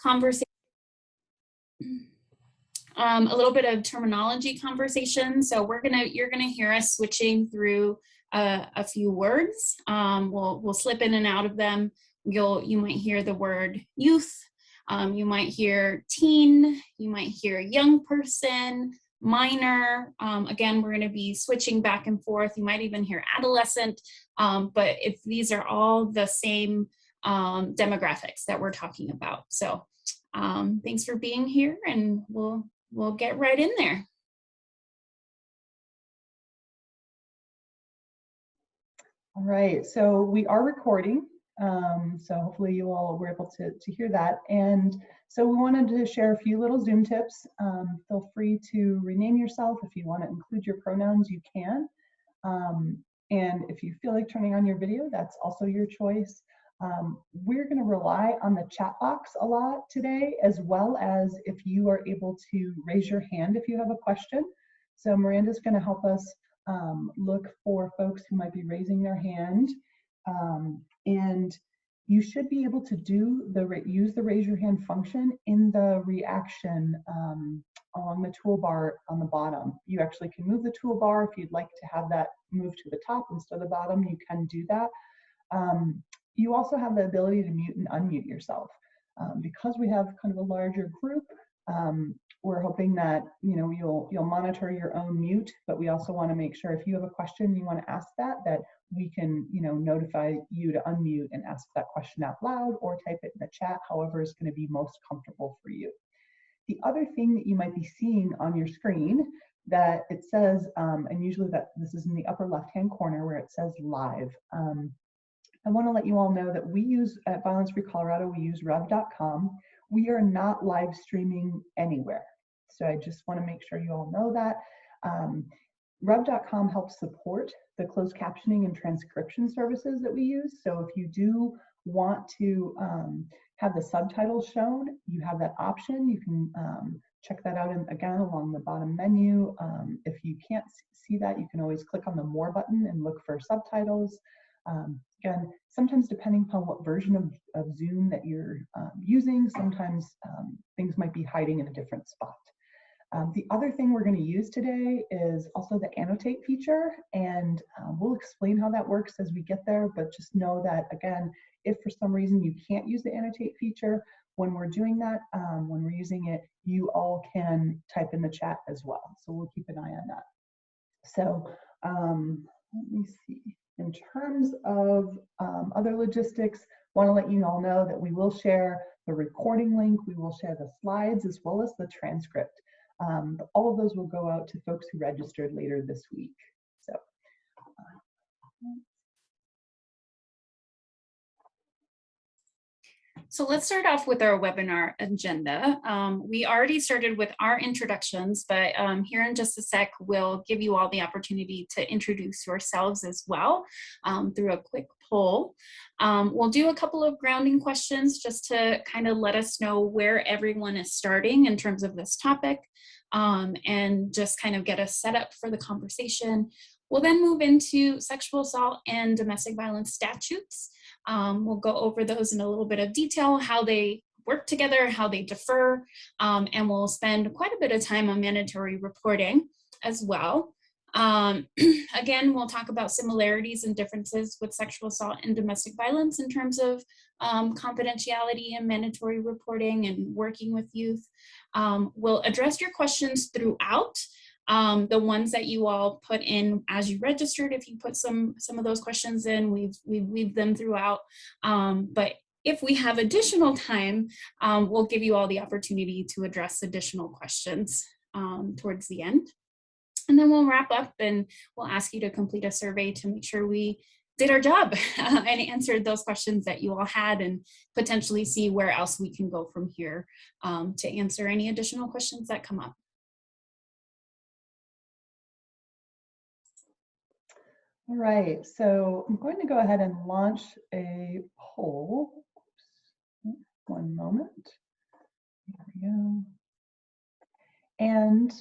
conversation, a little bit of terminology conversation. So you're gonna hear us switching through a few words. We'll slip in and out of them. You might hear the word youth. You might hear teen. You might hear young person, minor. Again, we're going to be switching back and forth. You might even hear adolescent. But if these are all the same demographics that we're talking about. So thanks for being here, and we'll get right in there. All right, so we are recording. So hopefully you all were able to hear that. And so we wanted to share a few little Zoom tips. Feel free to rename yourself. If you want to include your pronouns, you can. And if you feel like turning on your video, that's also your choice. We're going to rely on the chat box a lot today, as well as if you are able to raise your hand if you have a question. So Miranda's going to help us look for folks who might be raising their hand. And you should be able to use the raise your hand function in the reaction along the toolbar on the bottom. You actually can move the toolbar if you'd like to have that move to the top instead of the bottom. You can do that. You also have the ability to mute and unmute yourself. Because we have kind of a larger group, we're hoping that you'll monitor your own mute, but we also want to make sure if you have a question you want to ask that we can notify you to unmute and ask that question out loud or type it in the chat, however is going to be most comfortable for you. The other thing that you might be seeing on your screen that it says, and usually this is in the upper left-hand corner where it says live. I want to let you all know that we use, at Violence Free Colorado, we use rev.com. We are not live streaming anywhere. So I just want to make sure you all know that. Rev.com helps support the closed captioning and transcription services that we use. So if you do want to have the subtitles shown, you have that option. You can check that out again along the bottom menu. If you can't see that, you can always click on the More button and look for subtitles. Again, sometimes depending upon what version of Zoom that you're using, sometimes things might be hiding in a different spot. The other thing we're going to use today is also the annotate feature, and we'll explain how that works as we get there, but just know that, again, if for some reason you can't use the annotate feature, when we're doing that, when we're using it, you all can type in the chat as well. So we'll keep an eye on that. So let me see. In terms of other logistics, want to let you all know that we will share the recording link, we will share the slides as well as the transcript. All of those will go out to folks who registered later this week. So let's start off with our webinar agenda. We already started with our introductions, but here in just a sec, we'll give you all the opportunity to introduce yourselves as well through a quick poll. We'll do a couple of grounding questions just to kind of let us know where everyone is starting in terms of this topic and just kind of get us set up for the conversation. We'll then move into sexual assault and domestic violence statutes. We'll go over those in a little bit of detail, how they work together, how they differ, and we'll spend quite a bit of time on mandatory reporting as well. Again, we'll talk about similarities and differences with sexual assault and domestic violence in terms of confidentiality and mandatory reporting and working with youth. We'll address your questions throughout. The ones that you all put in as you registered, if you put some of those questions in, we've weaved them throughout. But if we have additional time, we'll give you all the opportunity to address additional questions towards the end. And then we'll wrap up and we'll ask you to complete a survey to make sure we did our job and answered those questions that you all had, and potentially see where else we can go from here to answer any additional questions that come up. All right, so I'm going to go ahead and launch a poll. Oops, one moment. There we go. And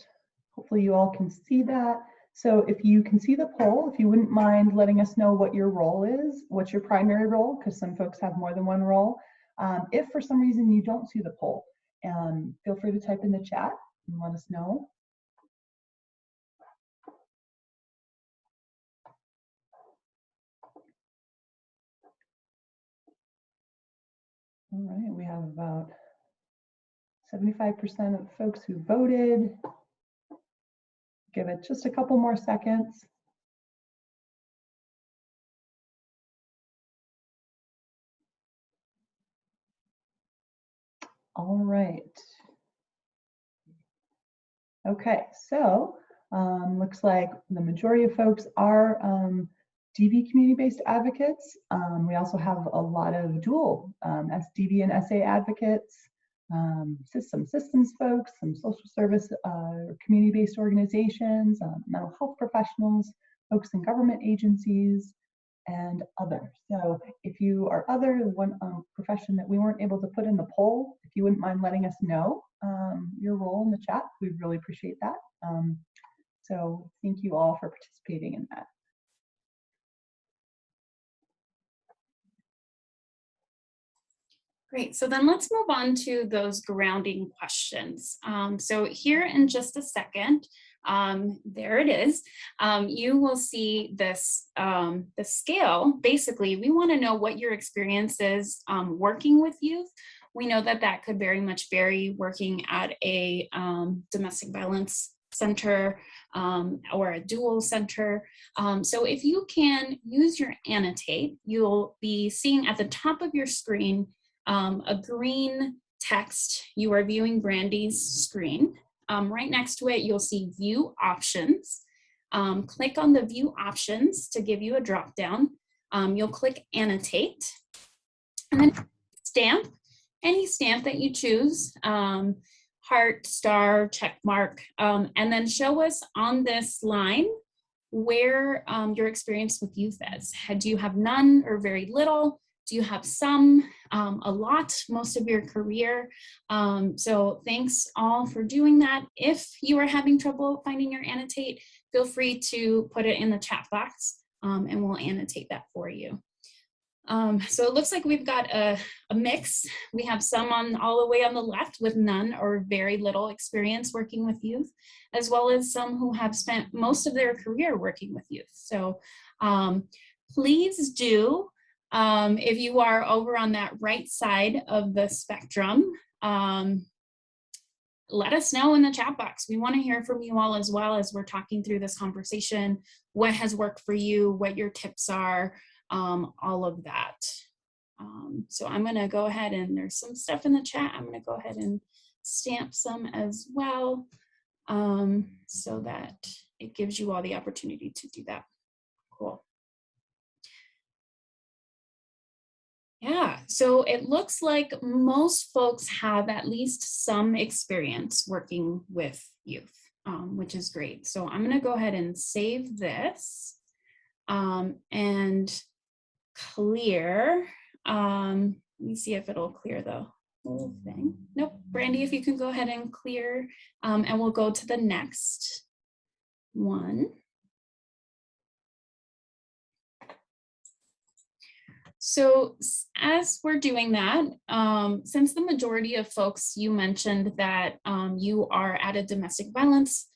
hopefully you all can see that. So if you can see the poll, if you wouldn't mind letting us know what your role is, what's your primary role, because some folks have more than one role. If for some reason you don't see the poll, feel free to type in the chat and let us know. All right, we have about 75% of folks who voted. Give it just a couple more seconds. All right. Okay, so looks like the majority of folks are DV community-based advocates. We also have a lot of dual SDV and SA advocates, some systems folks, some social service community-based organizations, mental health professionals, folks in government agencies, and others. So if you are other, one profession that we weren't able to put in the poll, if you wouldn't mind letting us know your role in the chat, we'd really appreciate that. So thank you all for participating in that. Great, so then let's move on to those grounding questions. So here in just a second, there it is. You will see this, the scale. Basically, we want to know what your experience is working with youth. We know that that could very much vary working at a domestic violence center or a dual center. So if you can use your annotate, you'll be seeing at the top of your screen a green text. You are viewing Brandy's screen. Right next to it, you'll see view options. Click on the view options to give you a drop down. You'll click annotate and then stamp, any stamp that you choose, heart, star, check mark, and then show us on this line where your experience with youth is. Do you have none or very little? Do you have some, a lot, most of your career? So thanks all for doing that. If you are having trouble finding your annotate, feel free to put it in the chat box and we'll annotate that for you. So it looks like we've got a mix. We have some on all the way on the left with none or very little experience working with youth, as well as some who have spent most of their career working with youth. So please do, if you are over on that right side of the spectrum, let us know in the chat box. We want to hear from you all as well as we're talking through this conversation, what has worked for you, what your tips are, all of that. So I'm going to go ahead and there's some stuff in the chat. I'm going to go ahead and stamp some as well so that it gives you all the opportunity to do that. Cool. Yeah, so it looks like most folks have at least some experience working with youth, which is great. So I'm going to go ahead and save this and clear. Let me see if it'll clear the whole thing. Nope, Brandy, if you can go ahead and clear, and we'll go to the next one. So as we're doing that, since the majority of folks, you mentioned that you are at a domestic violence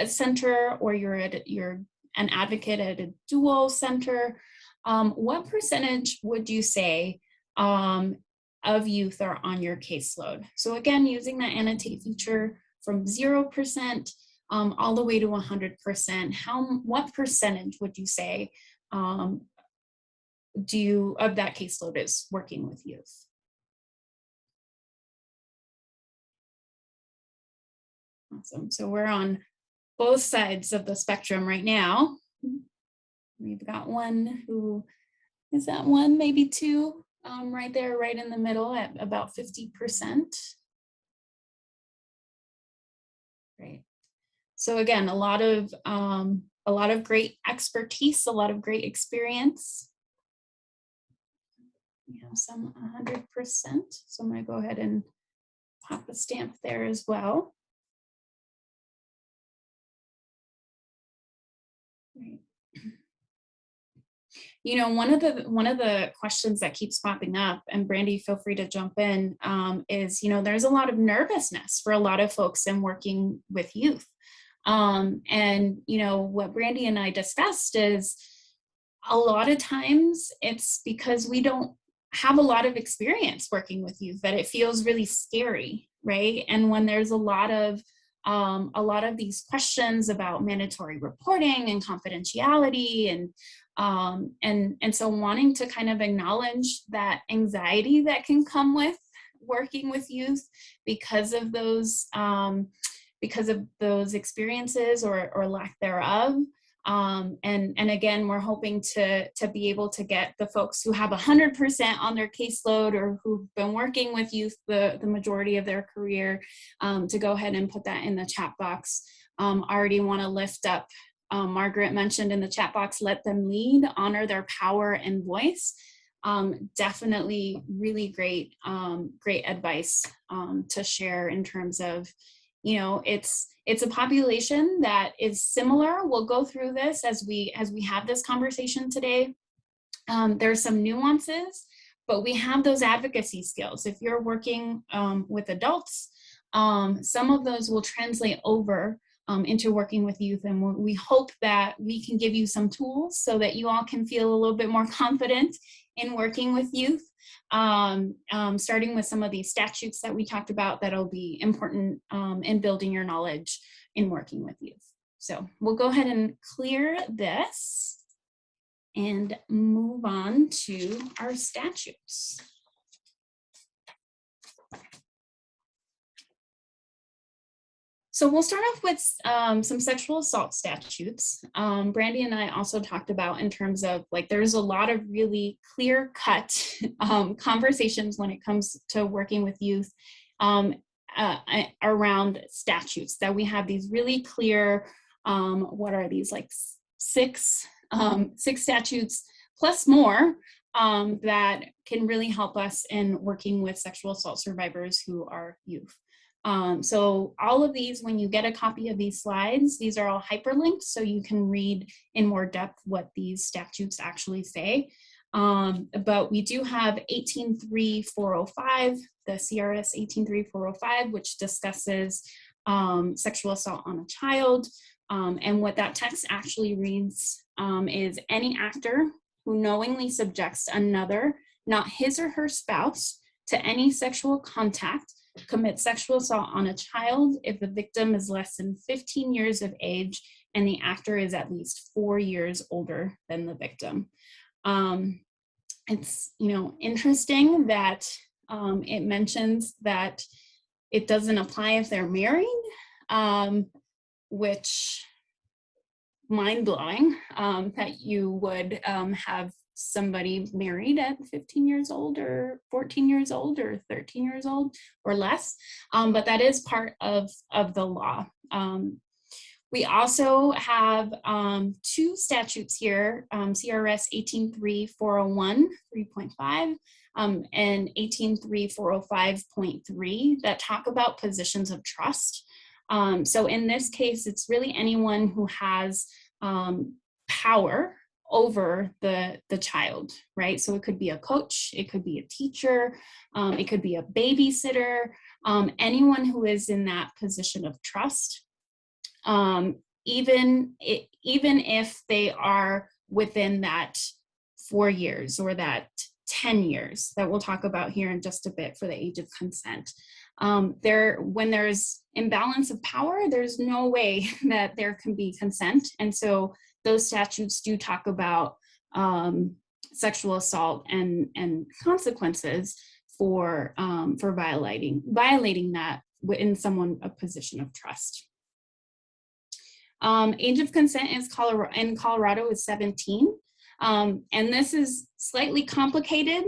center or you're an advocate at a dual center, what percentage would you say of youth are on your caseload? So again, using that annotate feature from 0% all the way to 100%, what percentage would you say of that caseload is working with youth? Awesome. So we're on both sides of the spectrum right now. We've got one who is that one, maybe two, right there, right in the middle at about 50%. Great. So again, a lot of great expertise, a lot of great experience. We have some 100%. So I'm going to go ahead and pop a stamp there as well. Right. You know, one of the questions that keeps popping up, and Brandy, feel free to jump in, is, you know, there's a lot of nervousness for a lot of folks in working with youth. And, you know, what Brandy and I discussed is a lot of times it's because we don't have a lot of experience working with youth that it feels really scary, right? And when there's a lot of these questions about mandatory reporting and confidentiality and so wanting to kind of acknowledge that anxiety that can come with working with youth because of those experiences or lack thereof. And again, we're hoping to be able to get the folks who have 100% on their caseload or who've been working with youth the majority of their career to go ahead and put that in the chat box. Already want to lift up, Margaret mentioned in the chat box, let them lead, honor their power and voice. Definitely really great, great advice to share in terms of, you know, it's a population that is similar. We'll go through this as we have this conversation today. There's some nuances, but we have those advocacy skills. If you're working with adults, some of those will translate over into working with youth. And we hope that we can give you some tools so that you all can feel a little bit more confident in working with youth. Starting with some of these statutes that we talked about that'll be important in building your knowledge in working with youth. So we'll go ahead and clear this and move on to our statutes. So we'll start off with some sexual assault statutes. Brandy and I also talked about in terms of like, there's a lot of really clear cut conversations when it comes to working with youth around statutes, that we have these really clear, what are these, like six statutes plus more that can really help us in working with sexual assault survivors who are youth. So all of these, when you get a copy of these slides, these are all hyperlinked so you can read in more depth what these statutes actually say. But we do have 18.3.405, the CRS 18.3.405, which discusses sexual assault on a child. And what that text actually reads is any actor who knowingly subjects another, not his or her spouse, to any sexual contact commit sexual assault on a child if the victim is less than 15 years of age and the actor is at least 4 years older than the victim. It's, you know, interesting that it mentions that it doesn't apply if they're married, which mind-blowing that you would have somebody married at 15 years old or 14 years old or 13 years old or less, but that is part of the law. We also have two statutes here, CRS 18.3.401, 3.5, and 18.3.405.3 that talk about positions of trust. So in this case, it's really anyone who has power over the child, right? So it could be a coach, it could be a teacher, it could be a babysitter, anyone who is in that position of trust, even if they are within that 4 years or that 10 years that we'll talk about here in just a bit for the age of consent. When there's imbalance of power, there's no way that there can be consent. And so those statutes do talk about sexual assault and consequences for violating that in someone a position of trust. Age of consent in Colorado is 17. And this is slightly complicated.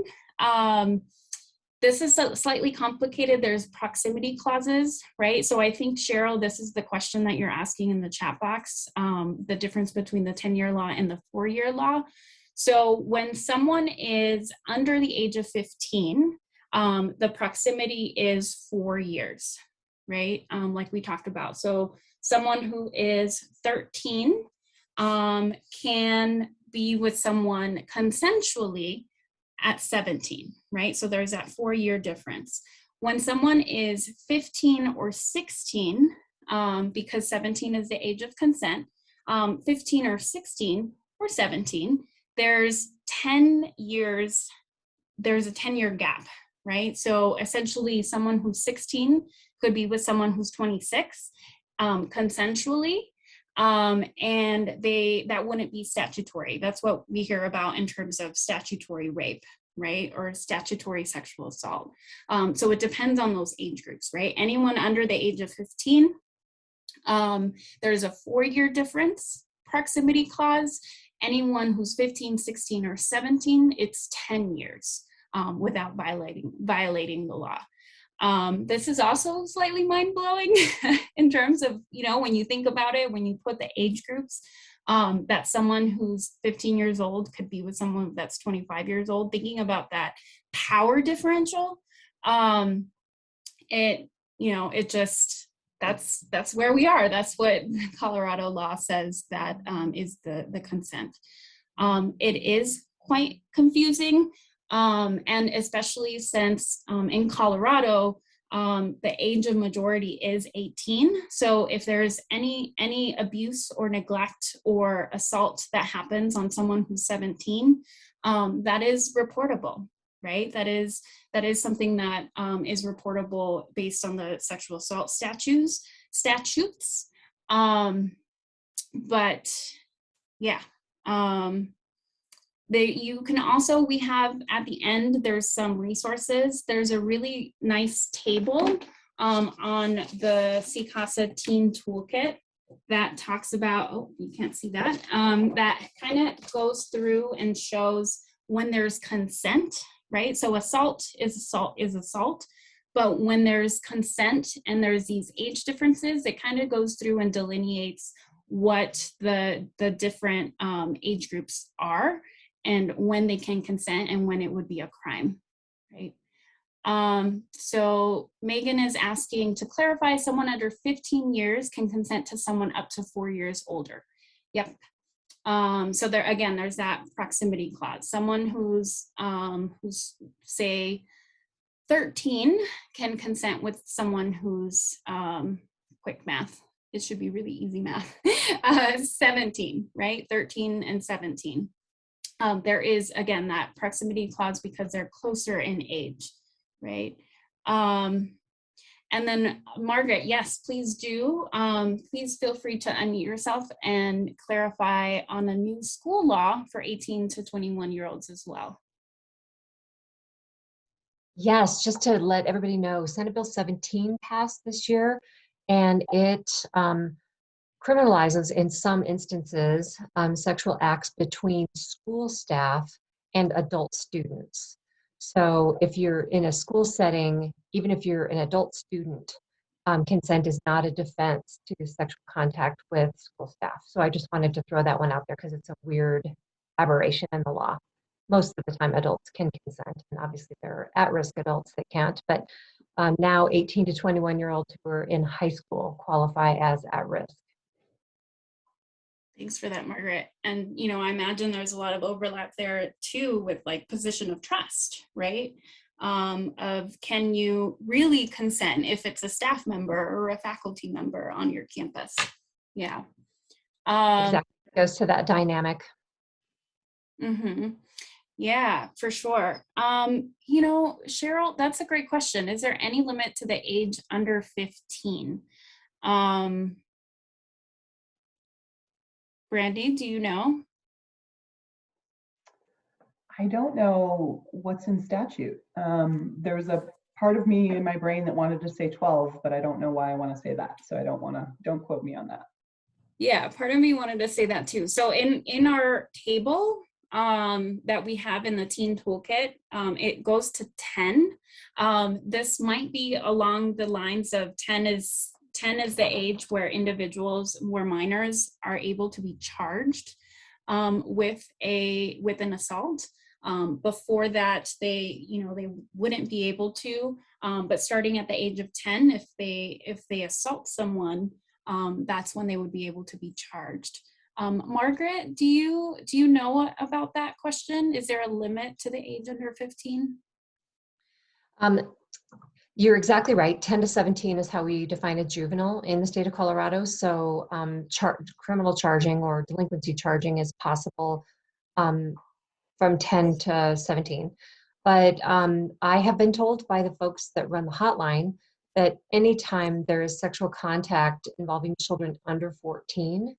There's proximity clauses, right? So I think, Cheryl, this is the question that you're asking in the chat box, the difference between the 10-year law and the 4-year law. So when someone is under the age of 15, the proximity is 4 years, right? Like we talked about. So someone who is 13 can be with someone consensually at 17, right? So there's that 4-year difference. When someone is 15 or 16, because 17 is the age of consent, 15 or 16 or 17, there's 10 years, there's a 10-year gap, right? So essentially someone who's 16 could be with someone who's 26 consensually, and that wouldn't be statutory. That's what we hear about in terms of statutory rape, right? Or statutory sexual assault. So it depends on those age groups, right? Anyone under the age of 15, there's a 4-year difference proximity clause. Anyone who's 15, 16, or 17, it's 10 years without violating the law. This is also slightly mind-blowing in terms of, when you think about it, when you put the age groups, that someone who's 15 years old could be with someone that's 25 years old, thinking about that power differential, that's where we are. That's what Colorado law says that is the consent. It is quite confusing, and especially since in Colorado, the age of majority is 18. So if there's any abuse or neglect or assault that happens on someone who's 17, that is reportable, right? That is something that is reportable based on the sexual assault statutes. But yeah, you can also, we have at the end, there's some resources. There's a really nice table on the CCASA Teen Toolkit that talks about, oh, you can't see that, that kind of goes through and shows when there's consent, right? So assault is assault, but when there's consent and there's these age differences, it kind of goes through and delineates what the different age groups are and when they can consent and when it would be a crime, right? So Megan is asking to clarify, someone under 15 years can consent to someone up to 4 years older. Yep. So there, again, there's that proximity clause. Someone who's say 13 can consent with someone who's, quick math, it should be really easy math, 17, right? 13 and 17. There is, again, that proximity clause because they're closer in age, right? And then Margaret, yes, please do. Please feel free to unmute yourself and clarify on a new school law for 18 to 21-year-olds as well. Yes, just to let everybody know, Senate Bill 17 passed this year, and it criminalizes, in some instances, sexual acts between school staff and adult students. So if you're in a school setting, even if you're an adult student, consent is not a defense to sexual contact with school staff. So I just wanted to throw that one out there because it's a weird aberration in the law. Most of the time adults can consent, and obviously there are at-risk adults that can't, but now 18 to 21-year-olds who are in high school qualify as at-risk. Thanks for that, Margaret. And, I imagine there's a lot of overlap there too with like position of trust, right? Of can you really consent if it's a staff member or a faculty member on your campus? Yeah. Exactly, it goes to that dynamic. Mm-hmm. Yeah, for sure. Cheryl, that's a great question. Is there any limit to the age under 15? Brandy, do you know? I don't know what's in statute. There was a part of me in my brain that wanted to say 12, but I don't know why I want to say that. So don't quote me on that. Yeah, part of me wanted to say that too. So in our table that we have in the teen toolkit, it goes to 10. This might be along the lines of 10 is the age where minors are able to be charged with an assault. Before that, they wouldn't be able to, but starting at the age of 10, if they assault someone, that's when they would be able to be charged. Margaret, do you know about that question? Is there a limit to the age under 15? You're exactly right. 10 to 17 is how we define a juvenile in the state of Colorado. So criminal charging or delinquency charging is possible from 10 to 17. But I have been told by the folks that run the hotline that anytime there is sexual contact involving children under 14,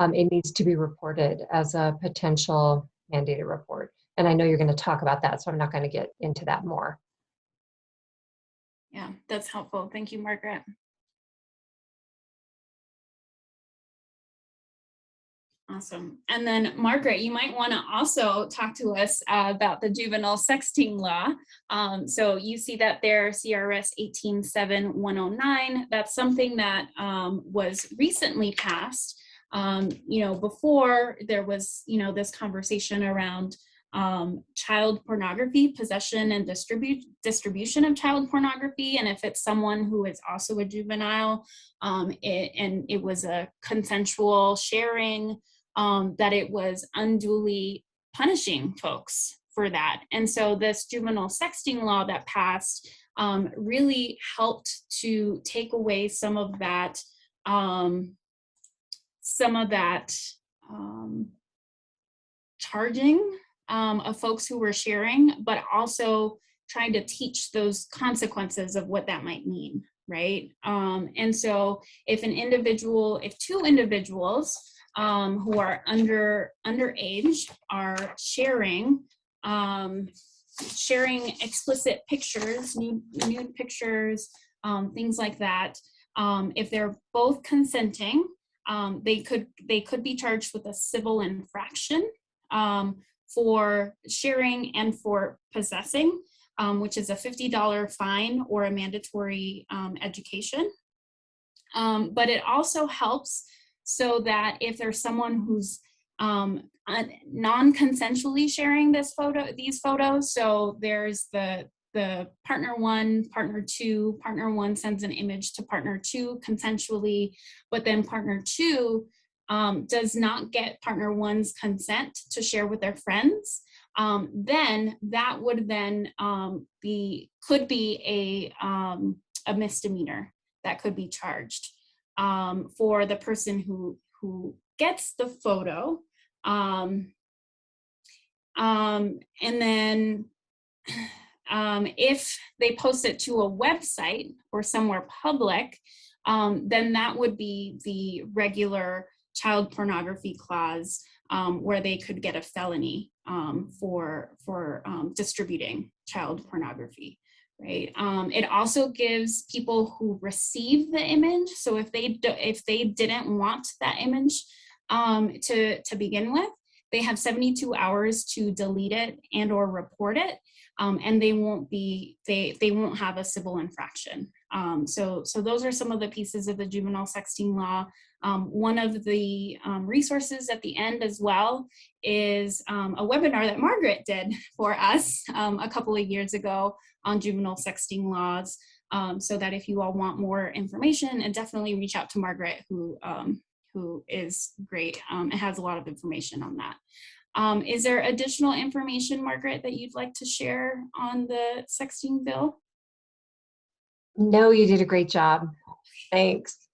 it needs to be reported as a potential mandated report. And I know you're going to talk about that, so I'm not going to get into that more. Yeah, that's helpful. Thank you, Margaret. Awesome. And then Margaret, you might want to also talk to us about the juvenile sexting law. So you see that there, CRS 187109, that's something that was recently passed. Before there was, this conversation around child pornography, possession and distribution of child pornography. And if it's someone who is also a juvenile, and it was a consensual sharing, that it was unduly punishing folks for that. And so this juvenile sexting law that passed really helped to take away some of that charging of folks who were sharing, but also trying to teach those consequences of what that might mean, right? And so if two individuals who are underage are sharing explicit pictures, nude pictures, things like that, if they're both consenting, they could be charged with a civil infraction for sharing and for possessing, which is a $50 fine or a mandatory education. But it also helps so that if there's someone who's non-consensually sharing these photos, so there's the partner one, partner two, partner one sends an image to partner two consensually, but then partner two does not get partner one's consent to share with their friends, then that would then could be a misdemeanor that could be charged for the person who gets the photo. And then if they post it to a website or somewhere public, then that would be the regular child pornography clause, where they could get a felony for distributing child pornography, right? It also gives people who receive the image, so if they didn't want that image to begin with, they have 72 hours to delete it and or report it, and they won't have a civil infraction. So those are some of the pieces of the juvenile sexting law. One of the resources at the end as well is a webinar that Margaret did for us a couple of years ago on juvenile sexting laws, so that if you all want more information, and definitely reach out to Margaret, who is great and has a lot of information on that. Is there additional information, Margaret, that you'd like to share on the sexting bill? No, you did a great job. Thanks.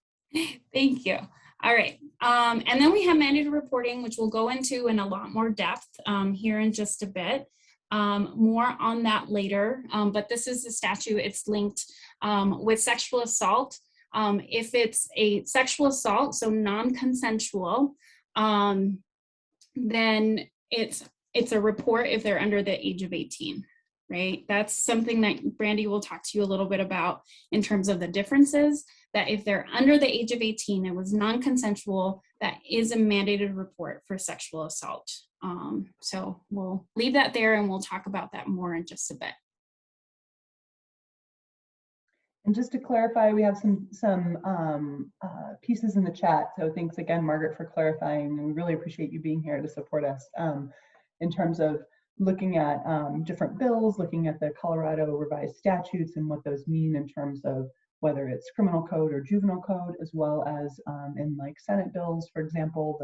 Thank you. All right. And then we have mandated reporting, which we'll go into in a lot more depth here in just a bit. More on that later, but this is the statute. It's linked with sexual assault. If it's a sexual assault, so non-consensual, then it's a report if they're under the age of 18, right? That's something that Brandy will talk to you a little bit about in terms of the differences, that if they're under the age of 18, it was non-consensual, that is a mandated report for sexual assault. So we'll leave that there and we'll talk about that more in just a bit. And just to clarify, we have some pieces in the chat. So thanks again, Margaret, for clarifying. And we really appreciate you being here to support us in terms of looking at different bills, looking at the Colorado revised statutes and what those mean in terms of whether it's criminal code or juvenile code, as well as in like Senate bills, for example,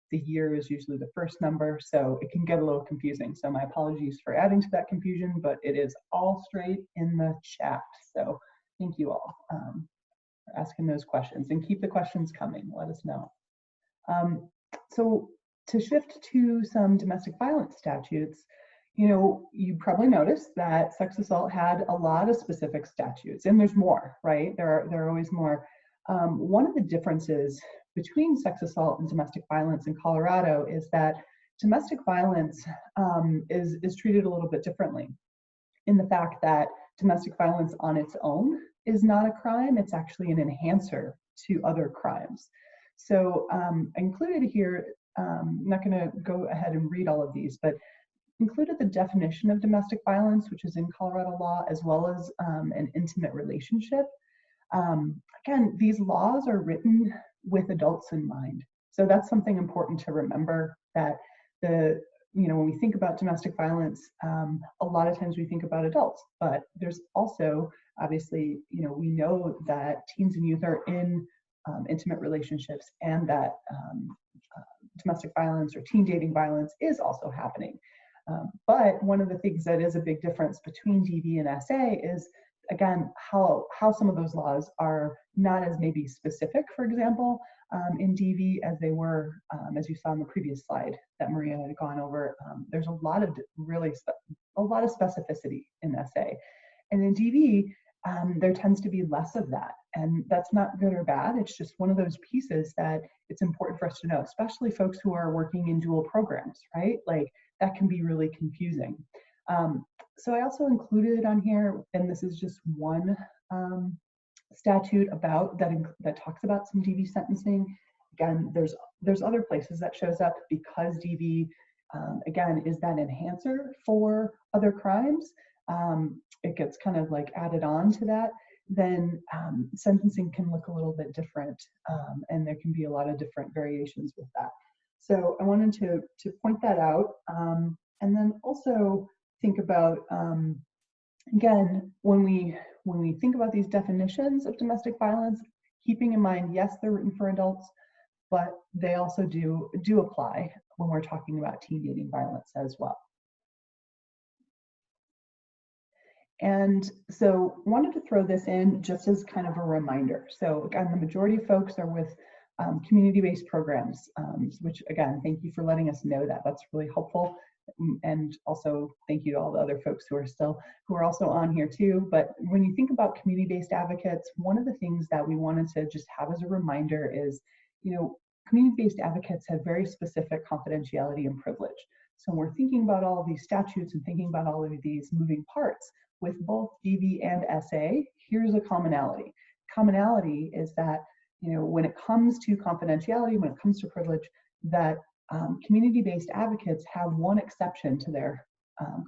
the the year is usually the first number, so it can get a little confusing. So my apologies for adding to that confusion, but it is all straight in the chat. So thank you all for asking those questions, and keep the questions coming. Let us know. So to shift to some domestic violence statutes, you probably noticed that sex assault had a lot of specific statutes, and there's more, right? There are always more. One of the differences between sex assault and domestic violence in Colorado is that domestic violence is treated a little bit differently, in the fact that domestic violence on its own is not a crime. It's actually an enhancer to other crimes. So I included here, I'm not going to go ahead and read all of these, but included the definition of domestic violence, which is in Colorado law, as well as an intimate relationship. Again, these laws are written with adults in mind. So that's something important to remember, that when we think about domestic violence, a lot of times we think about adults, but there's also, obviously, we know that teens and youth are in intimate relationships, and that domestic violence or teen dating violence is also happening. But one of the things that is a big difference between DV and SA is, again, how some of those laws are not as maybe specific, for example, in DV as they were, as you saw in the previous slide that Maria had gone over. There's a lot of a lot of specificity in SA. And in DV, there tends to be less of that. And that's not good or bad. It's just one of those pieces that it's important for us to know, especially folks who are working in dual programs, right? Like, that can be really confusing. So I also included on here, and this is just one statute about that talks about some DV sentencing. Again, there's other places that shows up, because DV, again, is that enhancer for other crimes. It gets kind of like added on to that. Then sentencing can look a little bit different, and there can be a lot of different variations with that. So I wanted to point that out, and then also think about, again, when we think about these definitions of domestic violence, keeping in mind, yes, they're written for adults, but they also do apply when we're talking about teen dating violence as well. And so wanted to throw this in just as kind of a reminder. So again, the majority of folks are with community-based programs, which, again, thank you for letting us know that. That's really helpful. And also thank you to all the other folks who are also on here too. But when you think about community-based advocates, one of the things that we wanted to just have as a reminder is, community-based advocates have very specific confidentiality and privilege. So when we're thinking about all of these statutes and thinking about all of these moving parts with both DV and SA, here's a commonality. Commonality is that, when it comes to confidentiality, when it comes to privilege, that community-based advocates have one exception to their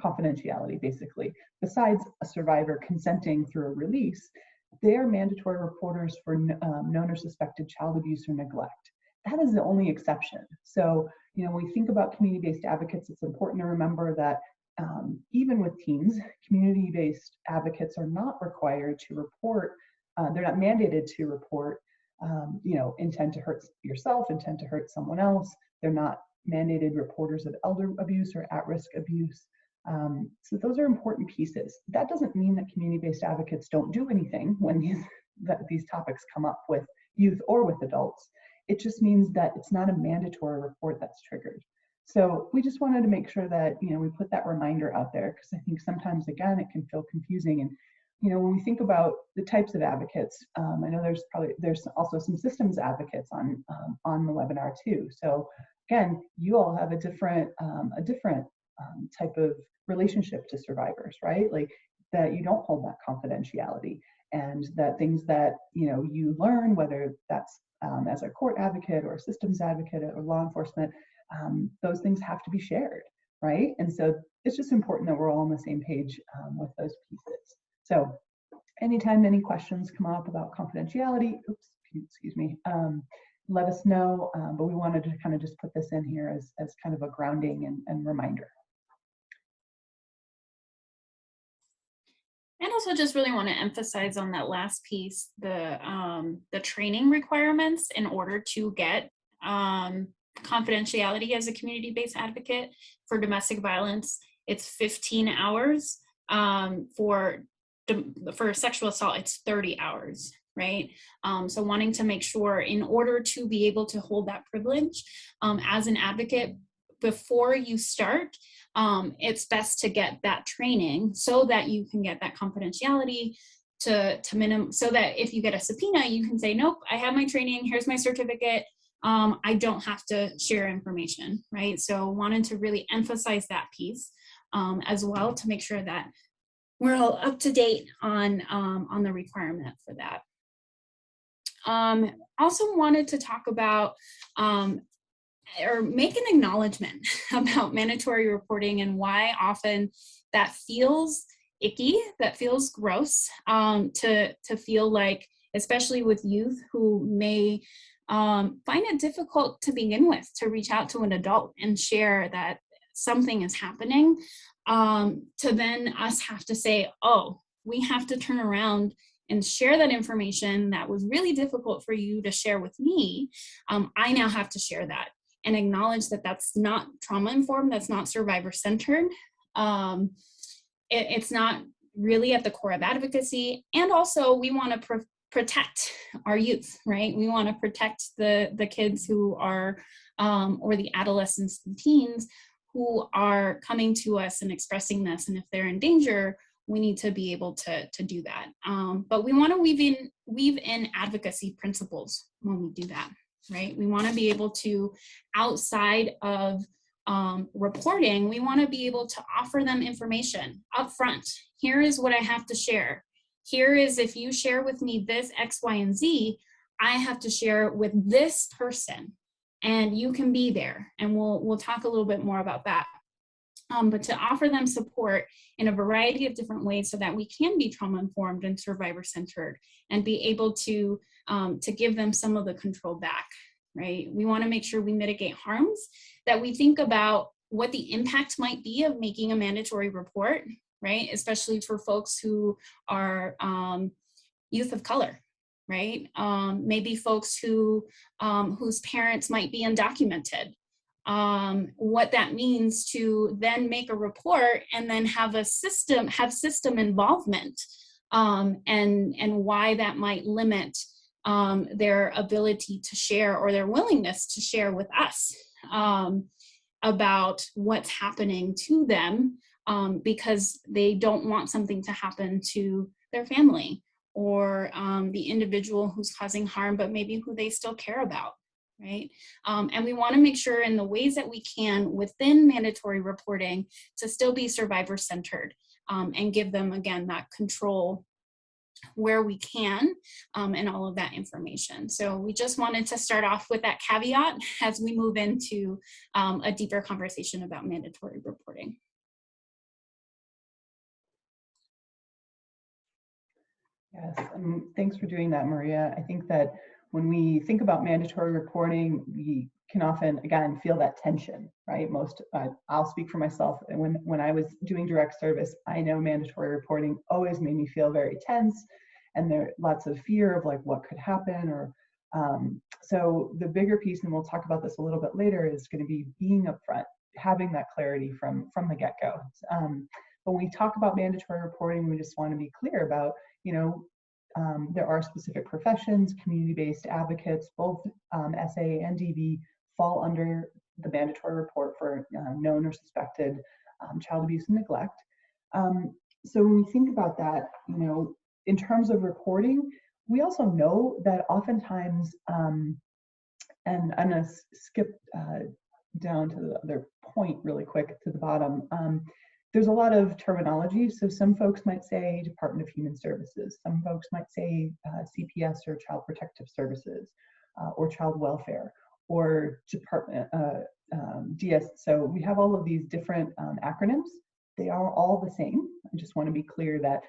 confidentiality, basically. Besides a survivor consenting through a release, they are mandatory reporters for known or suspected child abuse or neglect. That is the only exception. So, when we think about community-based advocates, it's important to remember that even with teens, community-based advocates are not required to report, they're not mandated to report, intent to hurt yourself, intent to hurt someone else. They're not mandated reporters of elder abuse or at-risk abuse. So those are important pieces. That doesn't mean that community-based advocates don't do anything when these topics come up with youth or with adults. It just means that it's not a mandatory report that's triggered. So we just wanted to make sure that, we put that reminder out there, because I think sometimes, again, it can feel confusing. And, when we think about the types of advocates, I know there's also some systems advocates on the webinar too. So again, you all have a different type of relationship to survivors, right? Like, that you don't hold that confidentiality, and that things that, you learn, whether that's as a court advocate or a systems advocate or law enforcement, those things have to be shared, right? And so it's just important that we're all on the same page with those pieces. So anytime any questions come up about confidentiality, let us know, but we wanted to kind of just put this in here as kind of a grounding and reminder. And also just really want to emphasize on that last piece, the training requirements in order to get confidentiality as a community-based advocate. For domestic violence, it's 15 hours. For sexual assault, it's 30 hours, right? So wanting to make sure, in order to be able to hold that privilege as an advocate, before you start, it's best to get that training so that you can get that confidentiality to minimum, so that if you get a subpoena, you can say, nope, I have my training, here's my certificate, I don't have to share information, right? So wanted to really emphasize that piece as well, to make sure that we're all up to date on the requirement for that. Also wanted to talk about or make an acknowledgement about mandatory reporting and why often that feels icky, that feels gross, to feel like, especially with youth who may find it difficult to begin with to reach out to an adult and share that something is happening, to then us have to say, oh, we have to turn around and share that information that was really difficult for you to share with me. I now have to share that and acknowledge that that's not trauma-informed, that's not survivor-centered. It's not really at the core of advocacy. And also we want to protect our youth, right? We want to protect the kids who are, or the adolescents and teens who are coming to us and expressing this. And if they're in danger, we need to be able to do that. But we want to weave in advocacy principles when we do that, right? We want to be able to, outside of reporting, we want to be able to offer them information up front. Here is what I have to share. Here is, if you share with me this X, Y, and Z, I have to share with this person, and you can be there. And we'll talk a little bit more about that. But to offer them support in a variety of different ways so that we can be trauma-informed and survivor-centered and be able to give them some of the control back, right? We want to make sure we mitigate harms, that we think about what the impact might be of making a mandatory report, right? Especially for folks who are youth of color, right? Maybe folks who whose parents might be undocumented. What that means to then make a report and then have system involvement, and why that might limit their ability to share or their willingness to share with us about what's happening to them, because they don't want something to happen to their family or the individual who's causing harm, but maybe who they still care about. Right? And we want to make sure in the ways that we can within mandatory reporting to still be survivor-centered, and give them, again, that control where we can, and all of that information. So we just wanted to start off with that caveat as we move into a deeper conversation about mandatory reporting. Yes, thanks for doing that, Maria. I think that when we think about mandatory reporting, we can often, again, feel that tension, right? I'll speak for myself. And when I was doing direct service, I know mandatory reporting always made me feel very tense, and there lots of fear of like what could happen. Or so the bigger piece, and we'll talk about this a little bit later, is going to be being upfront, having that clarity from the get-go. When we talk about mandatory reporting, we just want to be clear about, there are specific professions, community-based advocates, both SA and DV fall under the mandatory report for known or suspected child abuse and neglect. So when we think about that, in terms of reporting, we also know that oftentimes, and I'm going to skip down to the other point really quick to the bottom. There's a lot of terminology. So some folks might say Department of Human Services. Some folks might say CPS or Child Protective Services, or Child Welfare, or Department DS. So we have all of these different acronyms. They are all the same. I just want to be clear that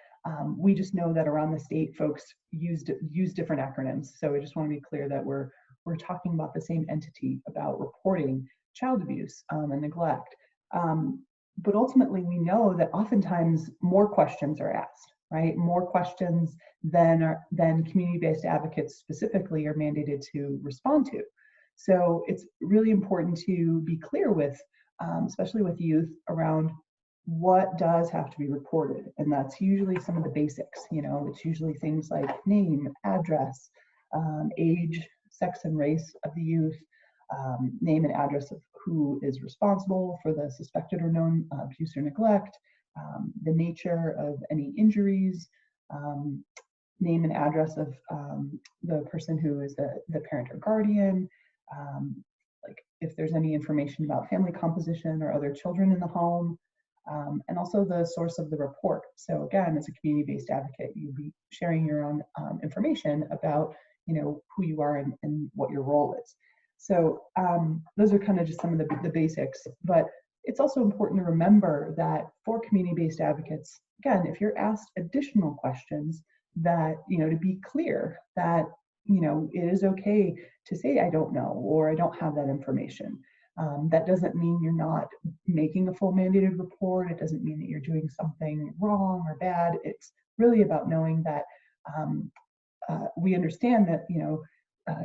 we just know that around the state, folks use different acronyms. So I just want to be clear that we're talking about the same entity about reporting child abuse and neglect. But ultimately, we know that oftentimes more questions are asked, right? More questions than community-based advocates specifically are mandated to respond to. So it's really important to be clear with, especially with youth, around what does have to be reported. And that's usually some of the basics, it's usually things like name, address, age, sex and race of the youth, name and address of who is responsible for the suspected or known abuse or neglect, the nature of any injuries, name and address of the person who is the parent or guardian, like if there's any information about family composition or other children in the home, and also the source of the report. So again, as a community-based advocate, you'd be sharing your own information about who you are and what your role is. So those are kind of just some of the basics, but it's also important to remember that for community-based advocates, again, if you're asked additional questions, that, to be clear that, it is okay to say, I don't know, or I don't have that information. That doesn't mean you're not making a full mandated report. It doesn't mean that you're doing something wrong or bad. It's really about knowing that we understand that,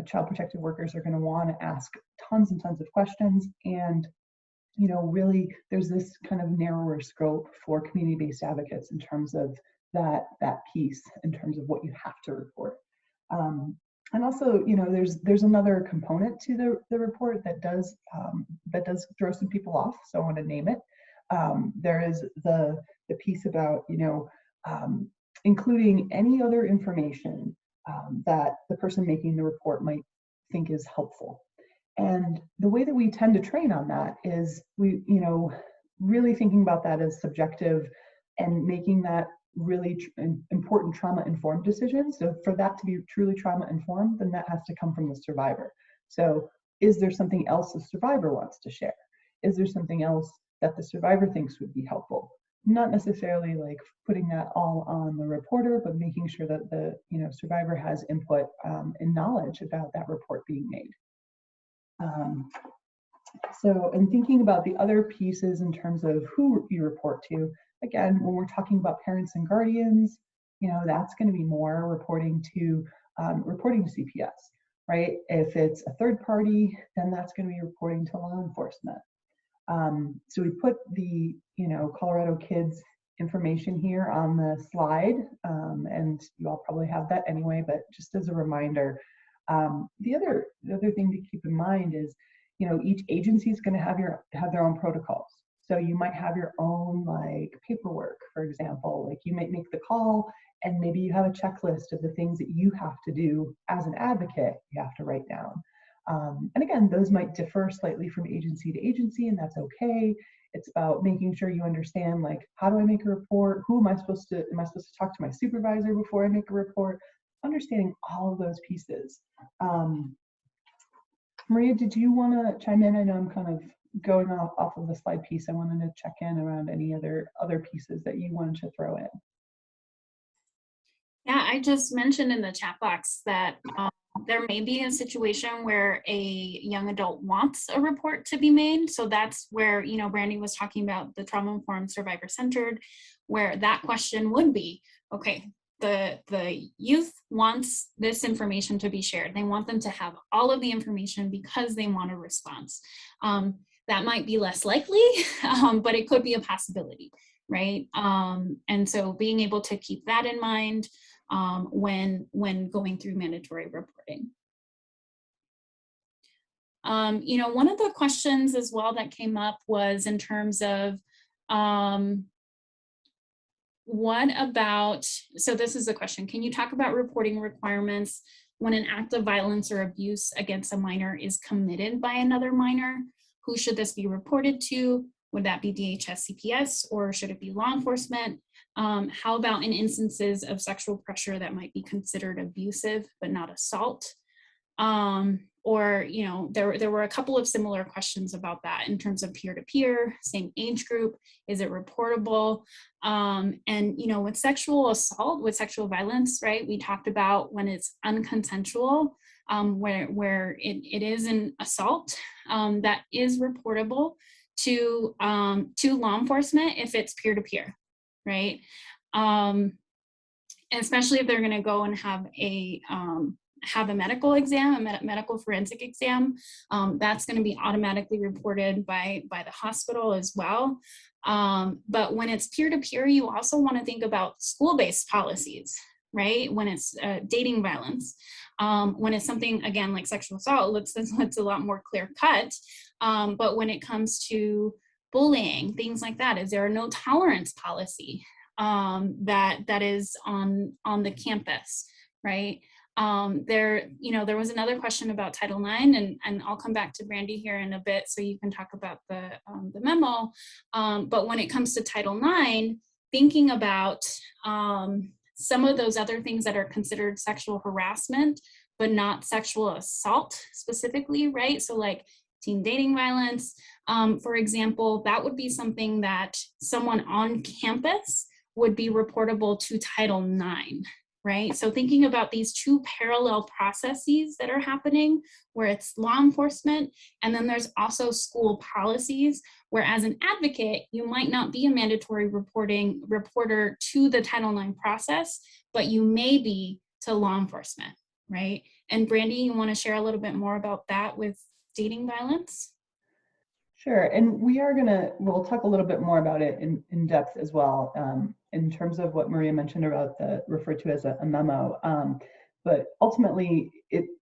child protective workers are going to want to ask tons and tons of questions. And, really there's this kind of narrower scope for community-based advocates in terms of that piece, in terms of what you have to report. And also, there's another component to the report that does throw some people off. So I want to name it. There is the piece about, including any other information that the person making the report might think is helpful. And the way that we tend to train on that is we, really thinking about that as subjective and making that really important trauma-informed decisions. So for that to be truly trauma-informed, then that has to come from the survivor. So is there something else the survivor wants to share? Is there something else that the survivor thinks would be helpful? Not necessarily like putting that all on the reporter, but making sure that the survivor has input and knowledge about that report being made. So, and thinking about the other pieces in terms of who you report to, again, when we're talking about parents and guardians, that's going to be more reporting to CPS, right? If it's a third party, then that's going to be reporting to law enforcement. So we put the, Colorado Kids information here on the slide, and you all probably have that anyway, but just as a reminder, the other thing to keep in mind is, each agency is going to have their own protocols. So you might have your own paperwork, for example, like you might make the call and maybe you have a checklist of the things that you have to do as an advocate, you have to write down. And again, those might differ slightly from agency to agency, and that's okay. It's about making sure you understand, how do I make a report? Who am I supposed to talk to my supervisor before I make a report? Understanding all of those pieces. Maria, did you want to chime in? I know I'm kind of going off of the slide piece. I wanted to check in around any other pieces that you wanted to throw in. Yeah, I just mentioned in the chat box that there may be a situation where a young adult wants a report to be made. So that's where, Brandy was talking about the trauma-informed, survivor-centered, where that question would be, okay, the youth wants this information to be shared. They want them to have all of the information because they want a response. That might be less likely, but it could be a possibility, right? And so being able to keep that in mind when going through mandatory reporting. One of the questions as well that came up was in terms of what about, so this is a question, can you talk about reporting requirements when an act of violence or abuse against a minor is committed by another minor? Who should this be reported to? Would that be DHS, CPS, or should it be law enforcement? How about in instances of sexual pressure that might be considered abusive but not assault? Or, there were a couple of similar questions about that in terms of peer-to-peer, same age group, is it reportable? And, with sexual assault, with sexual violence, right, we talked about when it's unconsensual, where it is an assault, that is reportable to law enforcement if it's peer-to-peer, right? Especially if they're going to go and have have a medical exam, a medical forensic exam, that's going to be automatically reported by the hospital as well. But when it's peer-to-peer, you also want to think about school-based policies, right? When it's dating violence, when it's something, again, like sexual assault, it's a lot more clear cut. But when it comes to bullying, things like that, is there a no tolerance policy that is on the campus, right? There was another question about Title IX, and I'll come back to Brandy here in a bit so you can talk about the memo. But when it comes to Title IX, thinking about some of those other things that are considered sexual harassment, but not sexual assault specifically, right? So like teen dating violence, for example, that would be something that someone on campus would be reportable to Title IX, right? So thinking about these two parallel processes that are happening, where it's law enforcement, and then there's also school policies, where as an advocate, you might not be a mandatory reporter to the Title IX process, but you may be to law enforcement, right? And Brandy, you want to share a little bit more about that with dating violence? Sure, and we'll talk a little bit more about it in depth as well, in terms of what Maria mentioned about the referred to as a memo. But ultimately,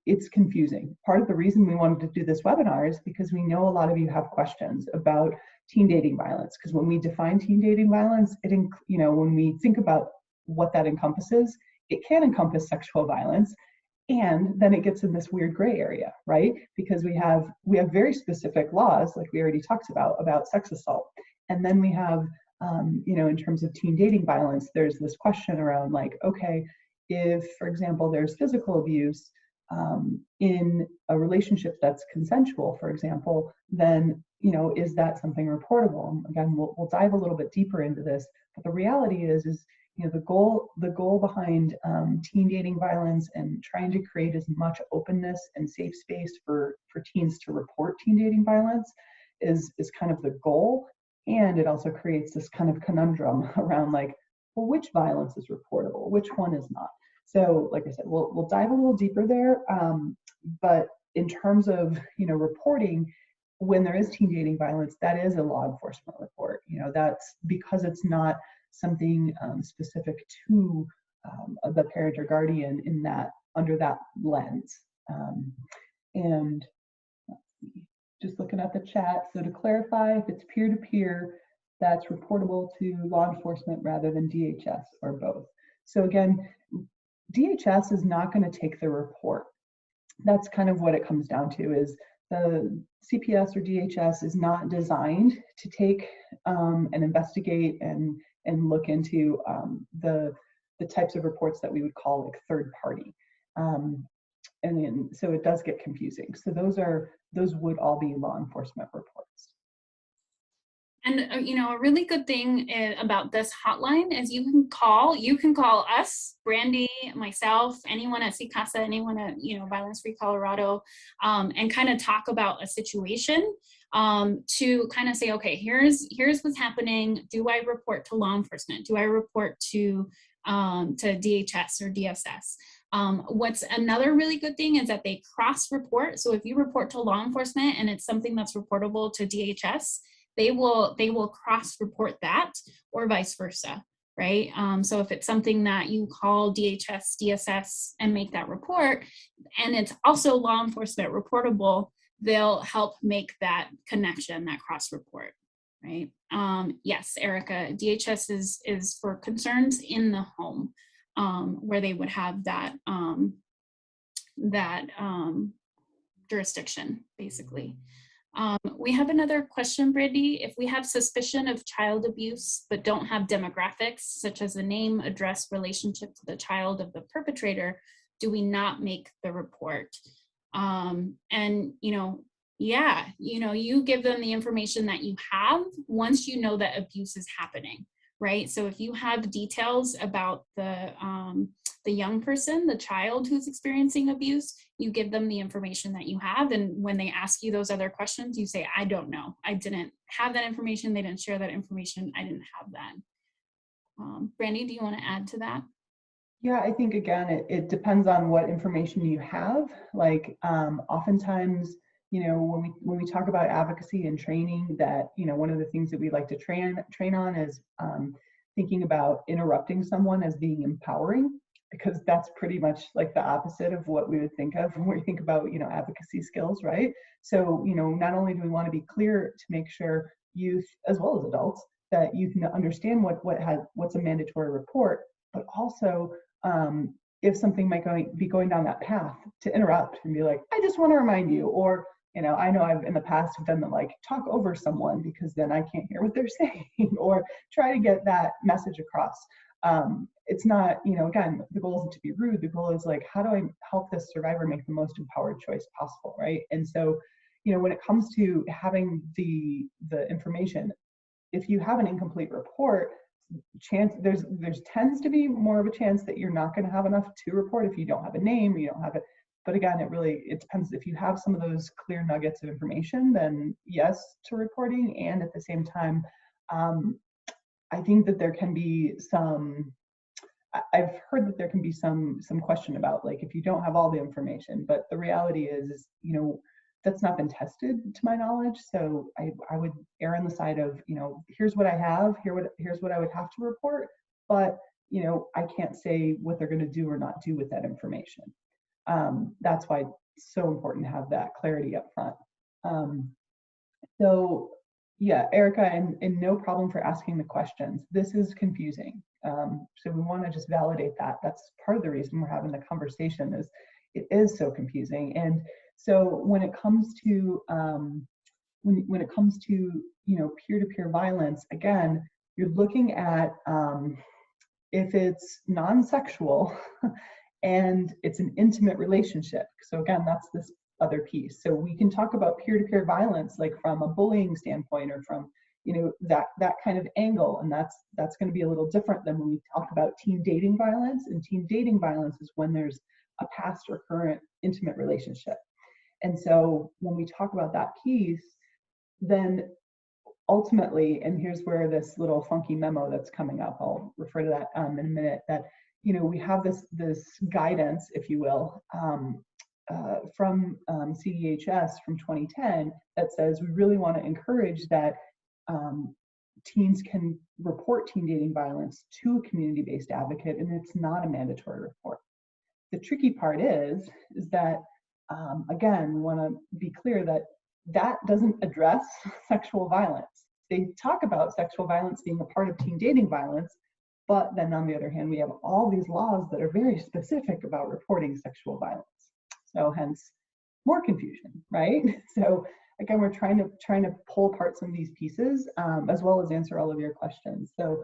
it's confusing. Part of the reason we wanted to do this webinar is because we know a lot of you have questions about teen dating violence. Because when we define teen dating violence, when we think about what that encompasses, it can encompass sexual violence. And then it gets in this weird gray area, right? Because we have very specific laws, like we already talked about sex assault. And then we have, in terms of teen dating violence, there's this question around like, okay, if, for example, there's physical abuse in a relationship that's consensual, for example, then, is that something reportable? Again, we'll dive a little bit deeper into this, but the reality is the goal behind teen dating violence and trying to create as much openness and safe space for teens to report teen dating violence is kind of the goal. And it also creates this kind of conundrum around like, well, which violence is reportable? Which one is not? So like I said, we'll dive a little deeper there. But in terms of, reporting, when there is teen dating violence, that is a law enforcement report. That's because it's not something specific to the parent or guardian under that lens. And just looking at the chat, so to clarify, if it's peer-to-peer, that's reportable to law enforcement rather than DHS, or both. So again, DHS is not going to take the report. That's kind of what it comes down to, is the CPS or DHS is not designed to take and investigate and look into the types of reports that we would call like third party. And then, so it does get confusing. So those would all be law enforcement reports. And a really good thing about this hotline is you can call us, Brandy, myself, anyone at CCASA, anyone at Violence Free Colorado, and kind of talk about a situation, to kind of say, okay, here's what's happening. Do I report to law enforcement? Do I report to DHS or DSS? What's another really good thing is that they cross-report. So if you report to law enforcement and it's something that's reportable to DHS, they will cross-report that, or vice versa, right? So if it's something that you call DHS, DSS, and make that report, and it's also law enforcement reportable, they'll help make that connection, that cross-report, right? Yes, Erica, DHS is for concerns in the home, where they would have that jurisdiction, basically. We have another question, Brandy. If we have suspicion of child abuse, but don't have demographics, such as the name, address, relationship to the child of the perpetrator, do we not make the report? And, you give them the information that you have once you know that abuse is happening, right? So if you have details about the young person, the child who's experiencing abuse, you give them the information that you have. And when they ask you those other questions, you say, I don't know. I didn't have that information. They didn't share that information. I didn't have that. Brandy, do you want to add to that? Yeah, I think again, it depends on what information you have. Like oftentimes, when we talk about advocacy and training, that one of the things that we like to train on is thinking about interrupting someone as being empowering, because that's pretty much like the opposite of what we would think of when we think about advocacy skills, right? So not only do we want to be clear to make sure youth as well as adults that you can understand what's a mandatory report, but also if something might be going down that path, to interrupt and be like, I just want to remind you, or I know I've in the past have done the like talk over someone because then I can't hear what they're saying, or try to get that message across. It's not, again, the goal isn't to be rude. The goal is like, how do I help this survivor make the most empowered choice possible, right? And so, when it comes to having the information, if you have an incomplete report, there's tends to be more of a chance that you're not going to have enough to report if you don't have a name or you don't have it. But again, it depends. If you have some of those clear nuggets of information, then yes to reporting. And at the same time, I think that there can be I've heard that there can be some question about like if you don't have all the information, but the reality is that's not been tested to my knowledge. So I would err on the side of, here's what I have, here's what I would have to report, but I can't say what they're going to do or not do with that information. That's why it's so important to have that clarity up front. So yeah, Erica, and no problem for asking the questions. This is confusing. So we want to just validate that. That's part of the reason we're having the conversation, is it is so confusing. And so when it comes to when it comes to peer-to-peer violence, again, you're looking at if it's non-sexual and it's an intimate relationship. So again, that's this other piece. So we can talk about peer-to-peer violence like from a bullying standpoint or from that kind of angle, and that's going to be a little different than when we talk about teen dating violence. And teen dating violence is when there's a past or current intimate relationship. And so when we talk about that piece, then ultimately, and here's where this little funky memo that's coming up, I'll refer to that in a minute, that we have this guidance, if you will, from CCASA from 2010 that says we really want to encourage that teens can report teen dating violence to a community-based advocate, and it's not a mandatory report. The tricky part is that, again, we want to be clear that doesn't address sexual violence. They talk about sexual violence being a part of teen dating violence, but then on the other hand, we have all these laws that are very specific about reporting sexual violence. So hence more confusion, right? So again, we're trying to pull apart some of these pieces as well as answer all of your questions. So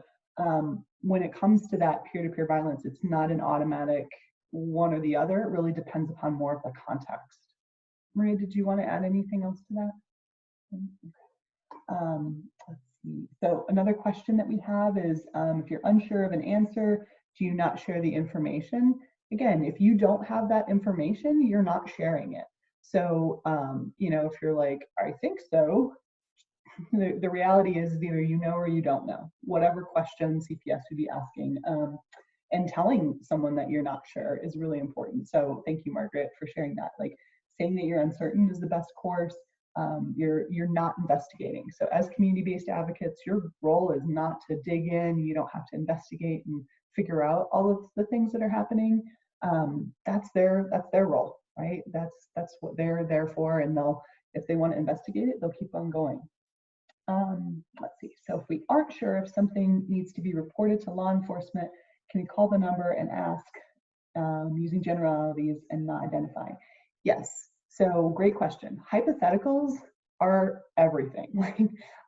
when it comes to that peer-to-peer violence, it's not an automatic one or the other. It really depends upon more of the context. Maria, did you want to add anything else to that? Let's see. So another question that we have is, if you're unsure of an answer, do you not share the information? Again, if you don't have that information, you're not sharing it. So, if you're like, I think so, the reality is either you know or you don't know. Whatever question CPS would be asking, and telling someone that you're not sure is really important. So thank you, Margaret, for sharing that. Like saying that you're uncertain is the best course. You're not investigating. So as community-based advocates, your role is not to dig in. You don't have to investigate and figure out all of the things that are happening. That's their role, right? That's what they're there for, and if they want to investigate it, they'll keep on going. Let's see. So if we aren't sure if something needs to be reported to law enforcement, can we call the number and ask using generalities and not identifying? Yes. So great question. Hypotheticals are everything. Like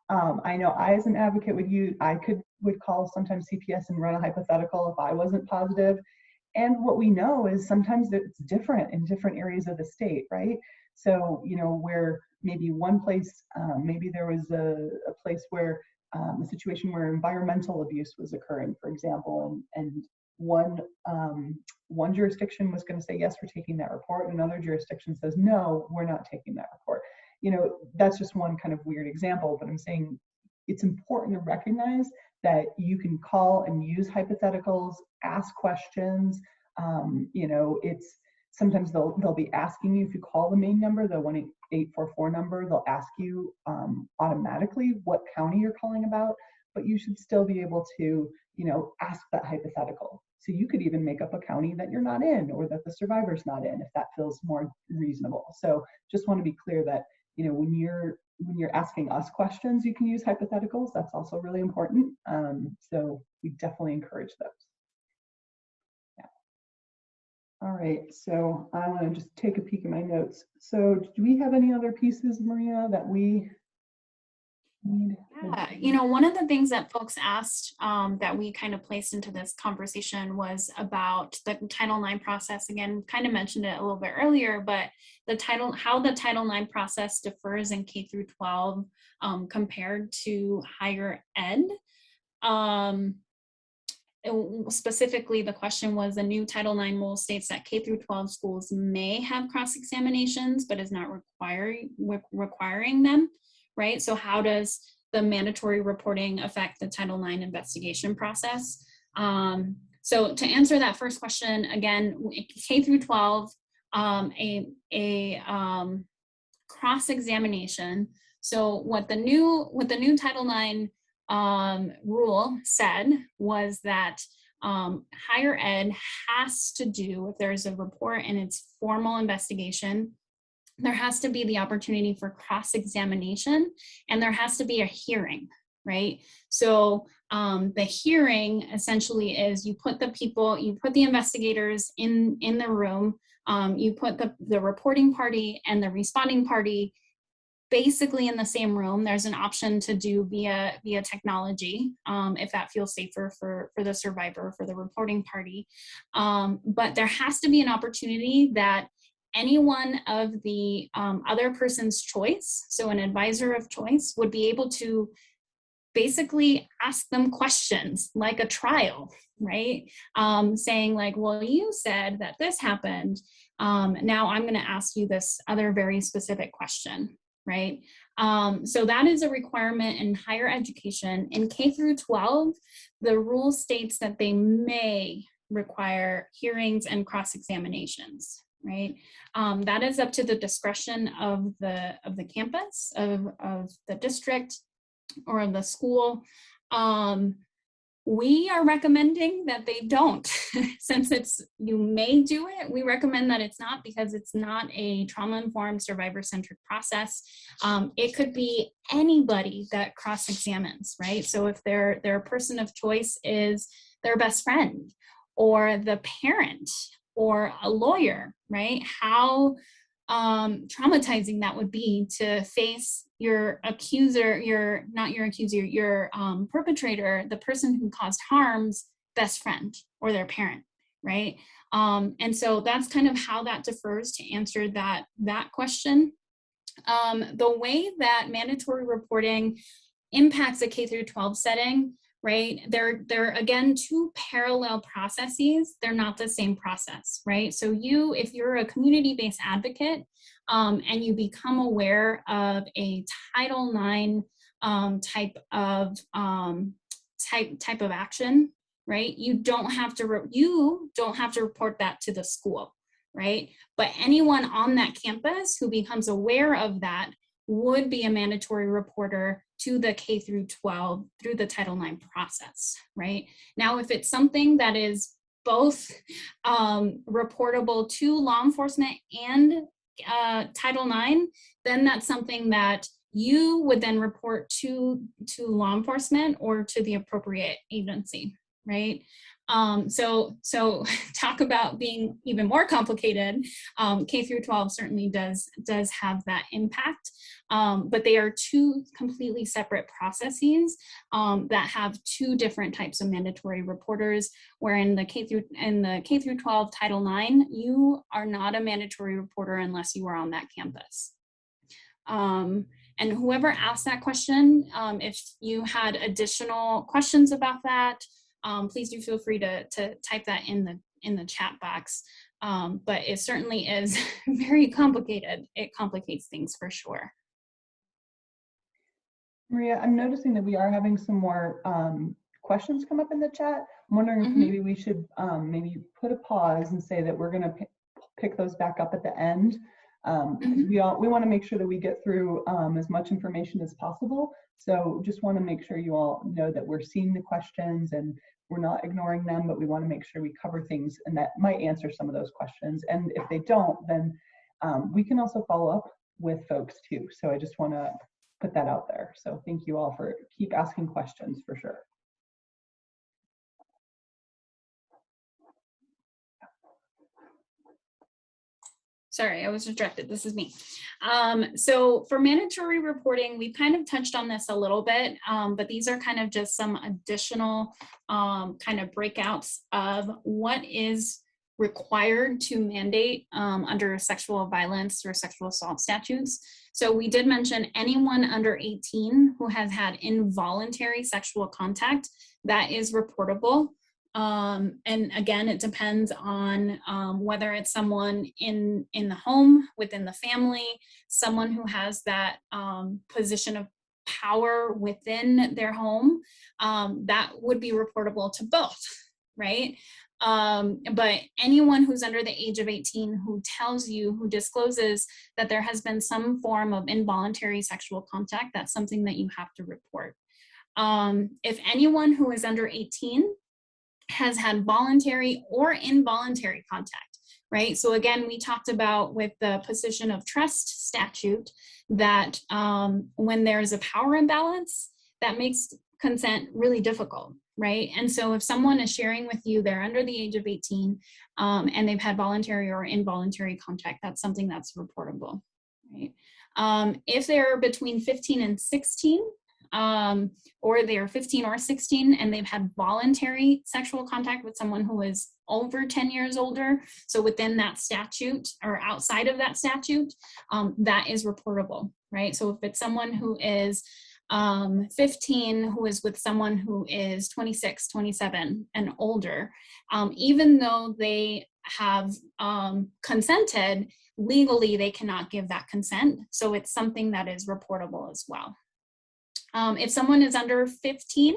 I know I, as an advocate, would call sometimes CPS and run a hypothetical if I wasn't positive. And what we know is sometimes it's different in different areas of the state, right? So, where maybe one place, maybe there was a place where a situation where environmental abuse was occurring, for example, and one jurisdiction was going to say, yes, we're taking that report, and another jurisdiction says, no, we're not taking that report. That's just one kind of weird example, but I'm saying it's important to recognize that you can call and use hypotheticals, ask questions. You know, it's sometimes they'll be asking you, if you call the main number, the 1-844 number, they'll ask you automatically what county you're calling about, but you should still be able to, you know, ask that hypothetical. So you could even make up a county that you're not in, or that the survivor's not in, if that feels more reasonable. So just want to be clear that, you know, when you're asking us questions, you can use hypotheticals. That's also really important. So we definitely encourage those. Yeah. All right, so I want to just take a peek at my notes. So do we have any other pieces, Maria, that we need? Yeah, you know, one of the things that folks asked that we kind of placed into this conversation was about the Title IX process. Again, kind of mentioned it a little bit earlier, but how the Title IX process differs in K through 12 compared to higher ed. Specifically, the question was, the new Title IX rule states that K through 12 schools may have cross-examinations, but is not requiring them, right? So how does the mandatory reporting affect the Title IX investigation process? So to answer that first question, again, K through 12, cross-examination. So what the new Title IX rule said was that higher ed has to do, if there's a report and it's formal investigation, there has to be the opportunity for cross-examination, and there has to be a hearing, right? So the hearing essentially is you put the investigators in the room, you put the reporting party and the responding party basically in the same room. There's an option to do via technology if that feels safer for the survivor, for the reporting party. But there has to be an opportunity that any one of the other person's choice, so an advisor of choice, would be able to basically ask them questions like a trial, right? Saying like, well, you said that this happened. Now I'm going to ask you this other very specific question, right? So that is a requirement in higher education. In K through 12, the rule states that they may require hearings and cross-examinations, right? That is up to the discretion of the campus, of the district, or of the school. We are recommending that they don't. Since you may do it, we recommend that it's not, because it's not a trauma-informed, survivor-centric process. It could be anybody that cross-examines, right? So if their person of choice is their best friend, or the parent, or a lawyer, right? How traumatizing that would be to face your accuser, your perpetrator, the person who caused harm's best friend or their parent, right? And so that's kind of how that differs to answer that question. The way that mandatory reporting impacts a K through 12 setting, right? They're again two parallel processes. They're not the same process, right? So if you're a community-based advocate and you become aware of a Title IX type of action, right? You don't have to report that to the school, right? But anyone on that campus who becomes aware of that would be a mandatory reporter to the K through 12 through the Title IX process, right? Now, if it's something that is both reportable to law enforcement and Title IX, then that's something that you would then report to law enforcement or to the appropriate agency, right? So talk about being even more complicated. K through 12 certainly does have that impact, but they are two completely separate processes that have two different types of mandatory reporters. Where in the K through 12 Title IX, you are not a mandatory reporter unless you are on that campus. And whoever asked that question, if you had additional questions about that, please do feel free to type that in the chat box. But it certainly is very complicated. It complicates things for sure. Maria, I'm noticing that we are having some more questions come up in the chat. I'm wondering if Mhm. maybe we should maybe put a pause and say that we're going to pick those back up at the end, because we want to make sure that we get through as much information as possible. So just want to make sure you all know that we're seeing the questions and we're not ignoring them, but we want to make sure we cover things and that might answer some of those questions. And if they don't, then we can also follow up with folks too. So I just want to put that out there. So thank you all for keep asking questions for sure. Sorry, I was distracted. This is me. So for mandatory reporting, we've kind of touched on this a little bit, but these are kind of just some additional kind of breakouts of what is required to mandate under sexual violence or sexual assault statutes. So we did mention anyone under 18 who has had involuntary sexual contact, that is reportable. And again, it depends on whether it's someone in the home, within the family, someone who has that position of power within their home, that would be reportable to both, right? But anyone who's under the age of 18 who tells you, who discloses that there has been some form of involuntary sexual contact, that's something that you have to report. If anyone who is under 18 has had voluntary or involuntary contact, right? So again, we talked about with the position of trust statute that when there's a power imbalance, that makes consent really difficult, right? And so if someone is sharing with you, they're under the age of 18 and they've had voluntary or involuntary contact, that's something that's reportable, right? If they're between 15 and 16, or they are 15 or 16 and they've had voluntary sexual contact with someone who is over 10 years older, so within that statute or outside of that statute, that is reportable, right? So if it's someone who is 15 who is with someone who is 26, 27 and older, even though they have consented, legally they cannot give that consent. So it's something that is reportable as well. If someone is under 15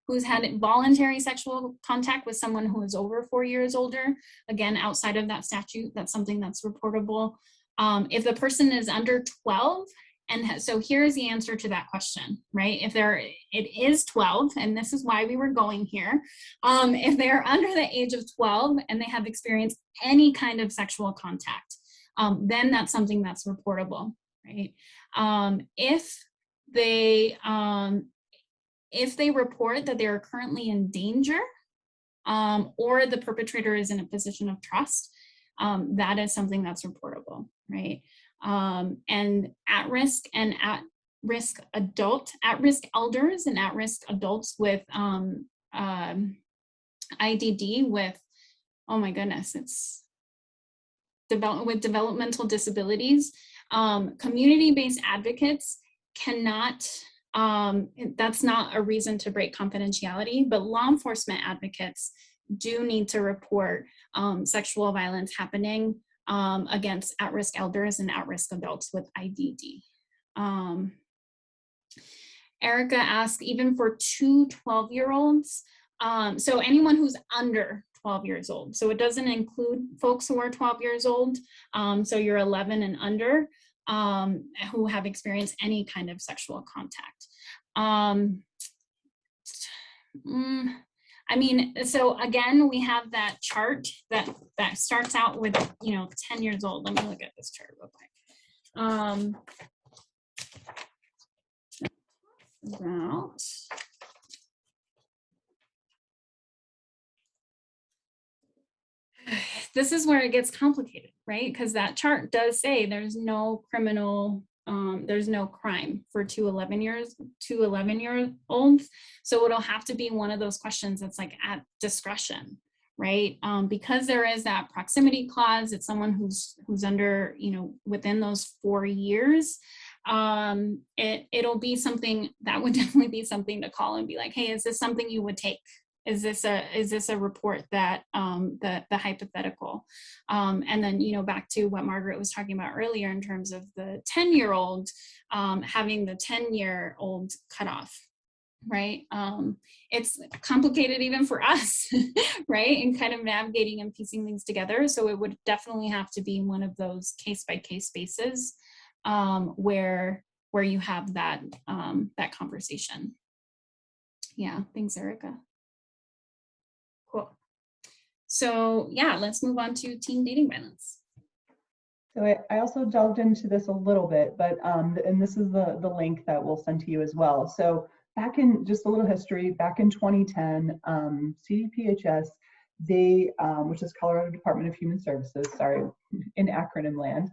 who's had voluntary sexual contact with someone who is over 4 years older, again, outside of that statute, that's something that's reportable. If the person is under 12, and so here's the answer to that question, right? If it is 12, and this is why we were going here, if they're under the age of 12 and they have experienced any kind of sexual contact, then that's something that's reportable, right? If they report that they are currently in danger, or the perpetrator is in a position of trust, that is something that's reportable, right? And at-risk elders and at-risk adults with IDD with, oh my goodness, it's with developmental disabilities, community-based advocates cannot, that's not a reason to break confidentiality, but law enforcement advocates do need to report sexual violence happening against at-risk elders and at-risk adults with IDD. Erica asked, even for two 12-year-olds, so anyone who's under 12 years old. So it doesn't include folks who are 12 years old. So you're 11 and under, who have experienced any kind of sexual contact. I mean, so again, we have that chart that starts out with, 10 years old. Let me look at this chart real quick. This is where it gets complicated, right? Because that chart does say there's no criminal, there's no crime for two 11-year-olds. So it'll have to be one of those questions that's like at discretion, right? Because there is that proximity clause, it's someone who's under, within those 4 years. It'll be something that would definitely be something to call and be like, hey, is this something you would take? Is this a report that the hypothetical, and then back to what Margaret was talking about earlier in terms of the 10-year-old having the 10-year-old cutoff, right? It's complicated even for us, right? And kind of navigating and piecing things together. So it would definitely have to be one of those case by case basis where you have that that conversation. Yeah, thanks, Erica. Cool. So yeah, let's move on to teen dating violence. So I also delved into this a little bit, but and this is the link that we'll send to you as well. So back in, just a little history, back in 2010, CCASA, they, which is Colorado Department of Human Services, sorry, in acronym land,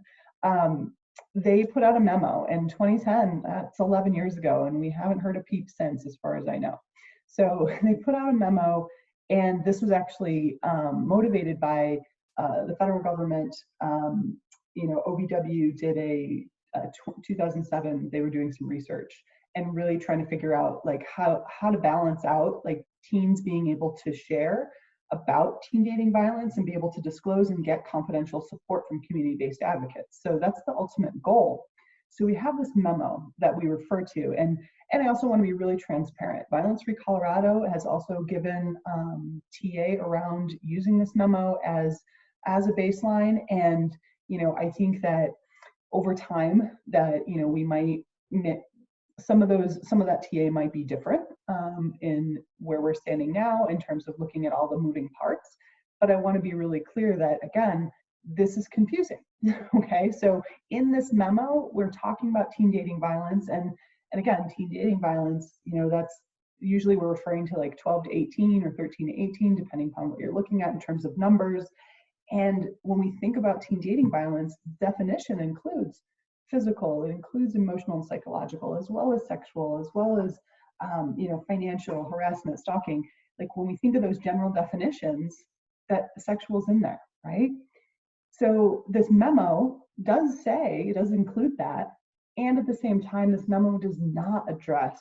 they put out a memo in 2010. That's 11 years ago, and we haven't heard a peep since, as far as I know. So they put out a memo, and this was actually motivated by the federal government. You know, OVW did a 2007, they were doing some research and really trying to figure out like how to balance out like teens being able to share about teen dating violence and be able to disclose and get confidential support from community-based advocates. So that's the ultimate goal. So we have this memo that we refer to, and I also want to be really transparent. Violence Free Colorado has also given TA around using this memo as a baseline, and you know, I think that over time that, you know, we might, some of that TA might be different in where we're standing now in terms of looking at all the moving parts. But I want to be really clear that, again, this is confusing. Okay, so in this memo, we're talking about teen dating violence, and again, teen dating violence, you know, that's usually we're referring to like 12 to 18 or 13 to 18, depending upon what you're looking at in terms of numbers. And when we think about teen dating violence, definition includes physical, it includes emotional and psychological, as well as sexual, as well as you know, financial harassment, stalking. Like when we think of those general definitions, that sexual is in there, right? So this memo does say, it does include that, and at the same time, this memo does not address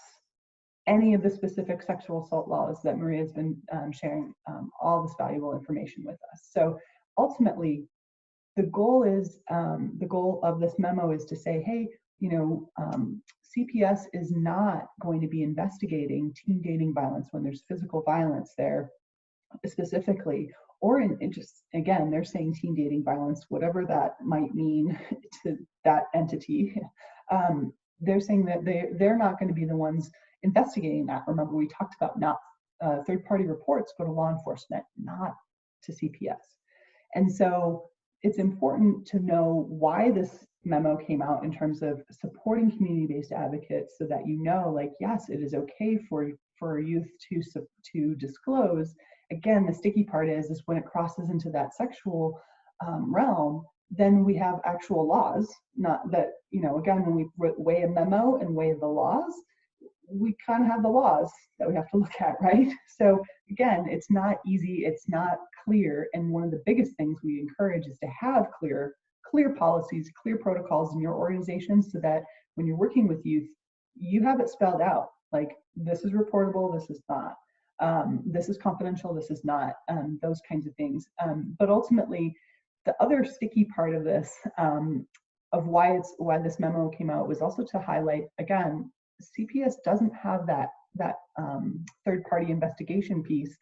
any of the specific sexual assault laws that Maria has been sharing all this valuable information with us. So ultimately, the goal of this memo is to say, hey, you know, CPS is not going to be investigating teen dating violence when there's physical violence there specifically, or in just, again, they're saying teen dating violence, whatever that might mean to that entity. They're saying that they're not going to be the ones investigating that. Remember, we talked about not third-party reports go to law enforcement, not to CPS. And so it's important to know why this memo came out in terms of supporting community-based advocates, so that you know, like, yes, it is okay for youth to disclose. Again, the sticky part is when it crosses into that sexual realm, then we have actual laws. Not that, you know, again, when we weigh a memo and weigh the laws, we kind of have the laws that we have to look at, right? So again, it's not easy, it's not clear, and one of the biggest things we encourage is to have clear policies, clear protocols in your organization, so that when you're working with youth, you have it spelled out, like this is reportable, this is not, this is confidential, this is not, those kinds of things. But ultimately, the other sticky part of this, of why this memo came out, was also to highlight, again, CPS doesn't have that third-party investigation piece.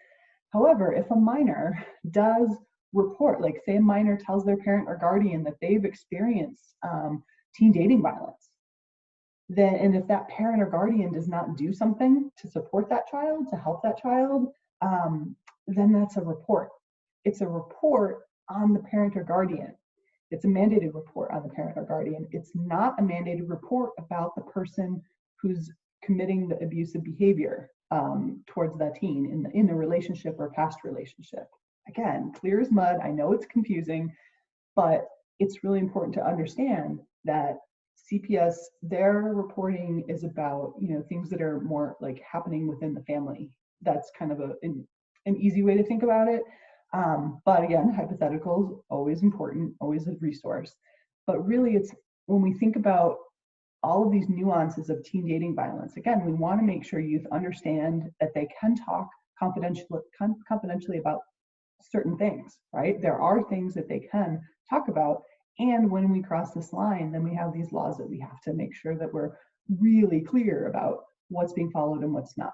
However, if a minor does report, like say a minor tells their parent or guardian that they've experienced teen dating violence, then, and if that parent or guardian does not do something to support that child, to help that child, then that's a report. It's a report on the parent or guardian. It's a mandated report on the parent or guardian. It's not a mandated report about the person who's committing the abusive behavior towards that teen in the relationship or past relationship. Again, clear as mud. I know it's confusing, but it's really important to understand that CPS, their reporting is about, you know, things that are more like happening within the family. That's kind of an easy way to think about it. But again, hypotheticals, always important, always a resource. But really, it's when we think about all of these nuances of teen dating violence, again, we want to make sure youth understand that they can talk confidentially about certain things, right? There are things that they can talk about. And when we cross this line, then we have these laws that we have to make sure that we're really clear about what's being followed and what's not.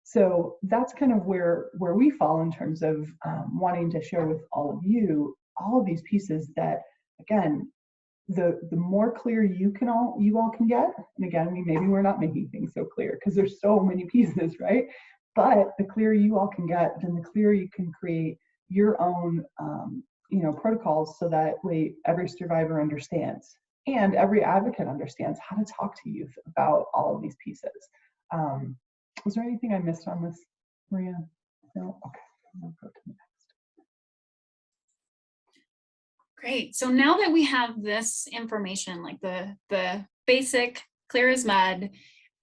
So that's kind of where we fall in terms of wanting to share with all of you all of these pieces that, again, the more clear you all can get, and again, maybe we're not making things so clear because there's so many pieces, right? But the clearer you all can get, then the clearer you can create your own protocols, so that way every survivor understands and every advocate understands how to talk to youth about all of these pieces. Was there anything I missed on this, Maria? No? Okay. I'll go to the next. Great. So now that we have this information, like the basic, clear as mud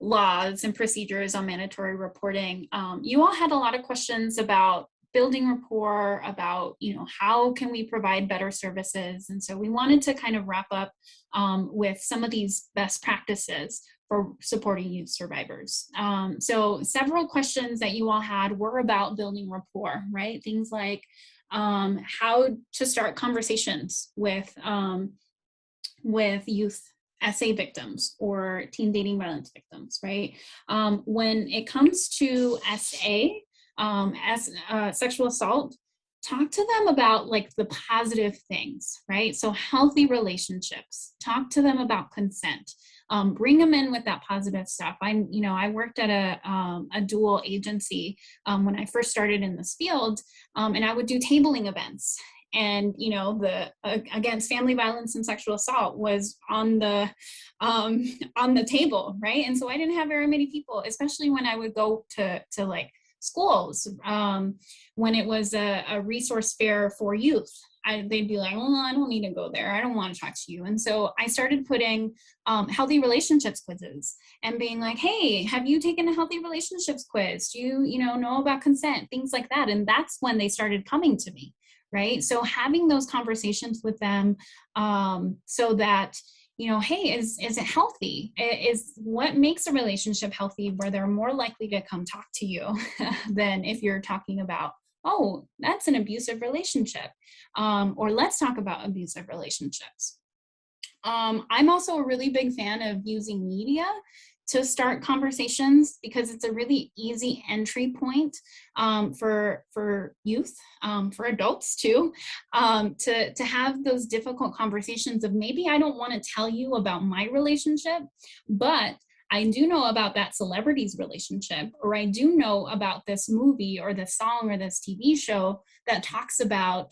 laws and procedures on mandatory reporting, you all had a lot of questions about building rapport, about, how can we provide better services? And so we wanted to kind of wrap up with some of these best practices for supporting youth survivors. So several questions that you all had were about building rapport, right? Things like how to start conversations with youth SA victims or teen dating violence victims, right? When it comes to SA, sexual assault, talk to them about like the positive things, right? So healthy relationships, talk to them about consent, bring them in with that positive stuff. I worked at a dual agency when I first started in this field, and I would do tabling events. And the against family violence and sexual assault was on the table, right? And so I didn't have very many people, especially when I would go to like schools, when it was a resource fair for youth. They'd be like, "Oh, I don't need to go there. I don't want to talk to you." And so I started putting healthy relationships quizzes and being like, "Hey, have you taken a healthy relationships quiz? Do you know about consent?" Things like that. And that's when they started coming to me, right? So having those conversations with them, so that, hey, is it healthy? Is what makes a relationship healthy where they're more likely to come talk to you than if you're talking about, oh, that's an abusive relationship, or let's talk about abusive relationships. I'm also a really big fan of using media to start conversations because it's a really easy entry point for youth, for adults too, to have those difficult conversations of, maybe I don't want to tell you about my relationship, but I do know about that celebrity's relationship, or I do know about this movie or this song or this TV show that talks about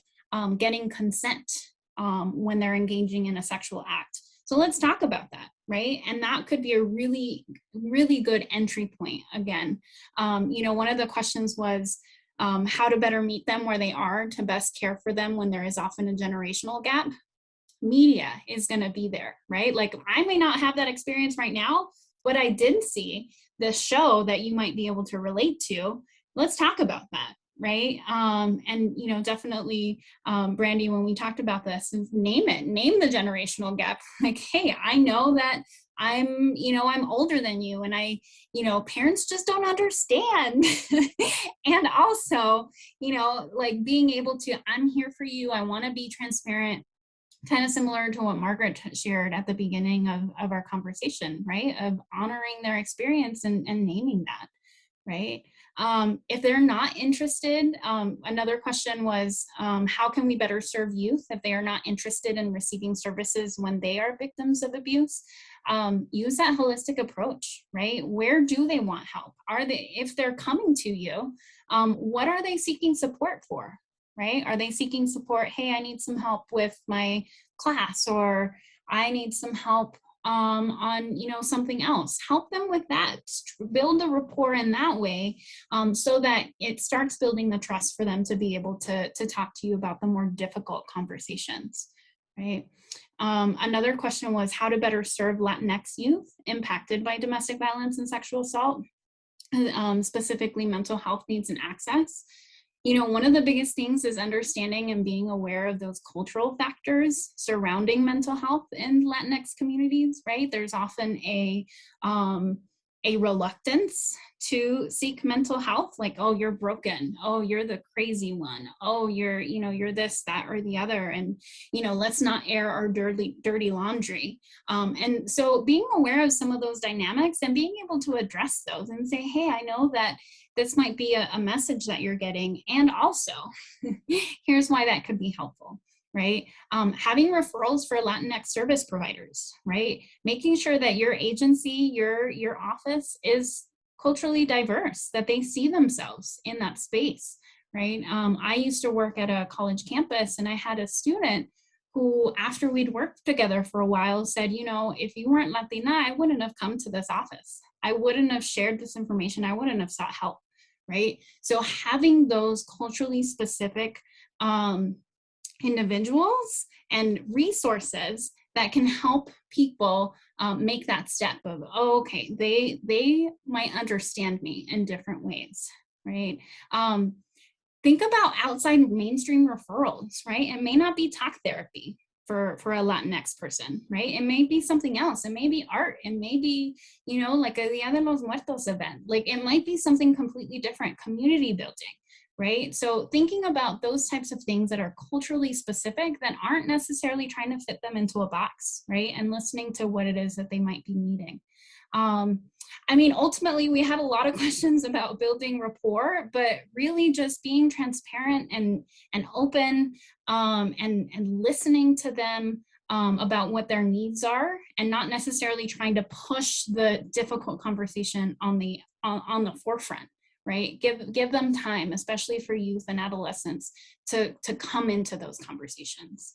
getting consent when they're engaging in a sexual act. So let's talk about that, right? And that could be a really, really good entry point. Again, one of the questions was how to better meet them where they are to best care for them when there is often a generational gap. Media is going to be there, right? Like, I may not have that experience right now, but I did see this show that you might be able to relate to. Let's talk about that, right? And definitely, Brandy, when we talked about this, name the generational gap. Like, hey, I know that I'm older than you, and parents just don't understand. And also, like, being able to, I'm here for you. I want to be transparent. Kind of similar to what Margaret shared at the beginning of our conversation, right? Of honoring their experience and naming that, right? If they're not interested, another question was, how can we better serve youth if they are not interested in receiving services when they are victims of abuse? Use that holistic approach, right? Where do they want help? If they're coming to you, what are they seeking support for? Right? Are they seeking support? Hey, I need some help with my class, or I need some help on something else. Help them with that. Build the rapport in that way, so that it starts building the trust for them to be able to talk to you about the more difficult conversations, right? Another question was how to better serve Latinx youth impacted by domestic violence and sexual assault, specifically mental health needs and access. One of the biggest things is understanding and being aware of those cultural factors surrounding mental health in Latinx communities, right? There's often a a reluctance to seek mental health, like, oh, you're broken, oh, you're the crazy one, oh, you're this, that, or the other, and let's not air our dirty laundry. And so being aware of some of those dynamics and being able to address those and say, hey, I know that this might be a message that you're getting, and also here's why that could be helpful. Right? Having referrals for Latinx service providers, right? Making sure that your agency, your office is culturally diverse, that they see themselves in that space, right? I used to work at a college campus, and I had a student who, after we'd worked together for a while, said, if you weren't Latina, I wouldn't have come to this office. I wouldn't have shared this information. I wouldn't have sought help, right? So having those culturally specific individuals and resources that can help people make that step of, oh, okay, they might understand me in different ways, right? Think about outside mainstream referrals, right? It may not be talk therapy for a Latinx person, right? It may be something else. It may be art. It may be, like a Dia de los Muertos event. Like, it might be something completely different, community building, right? So thinking about those types of things that are culturally specific, that aren't necessarily trying to fit them into a box, right? And listening to what it is that they might be needing. Ultimately, we had a lot of questions about building rapport, but really just being transparent and open, and listening to them about what their needs are, and not necessarily trying to push the difficult conversation on the forefront. Right? Give them time, especially for youth and adolescents, to come into those conversations.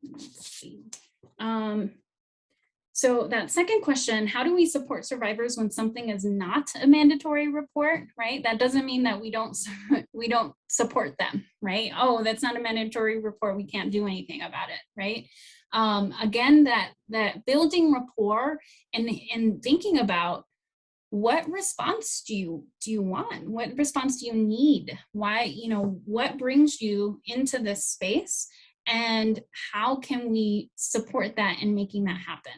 Let's see. So that second question, how do we support survivors when something is not a mandatory report, right? That doesn't mean that we don't support them, right? Oh, that's not a mandatory report, we can't do anything about it, right? Again, that building rapport and thinking about, what response do you want? What response do you need? Why, what brings you into this space, and how can we support that in making that happen,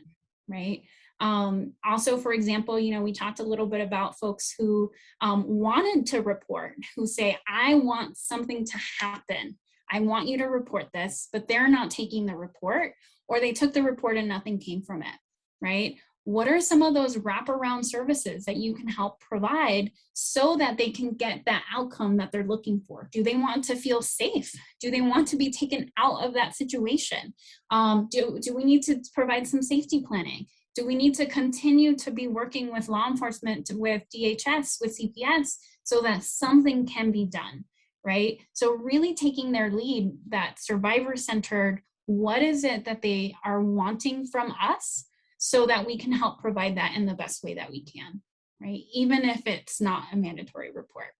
right? Also, for example, we talked a little bit about folks who wanted to report, who say, I want something to happen. I want you to report this, but they're not taking the report, or they took the report and nothing came from it, right? What are some of those wraparound services that you can help provide so that they can get that outcome that they're looking for? Do they want to feel safe? Do they want to be taken out of that situation? Do we need to provide some safety planning? Do we need to continue to be working with law enforcement, with DHS, with CPS, so that something can be done, right? So really taking their lead, that survivor-centered, what is it that they are wanting from us, so that we can help provide that in the best way that we can, right? Even if it's not a mandatory report.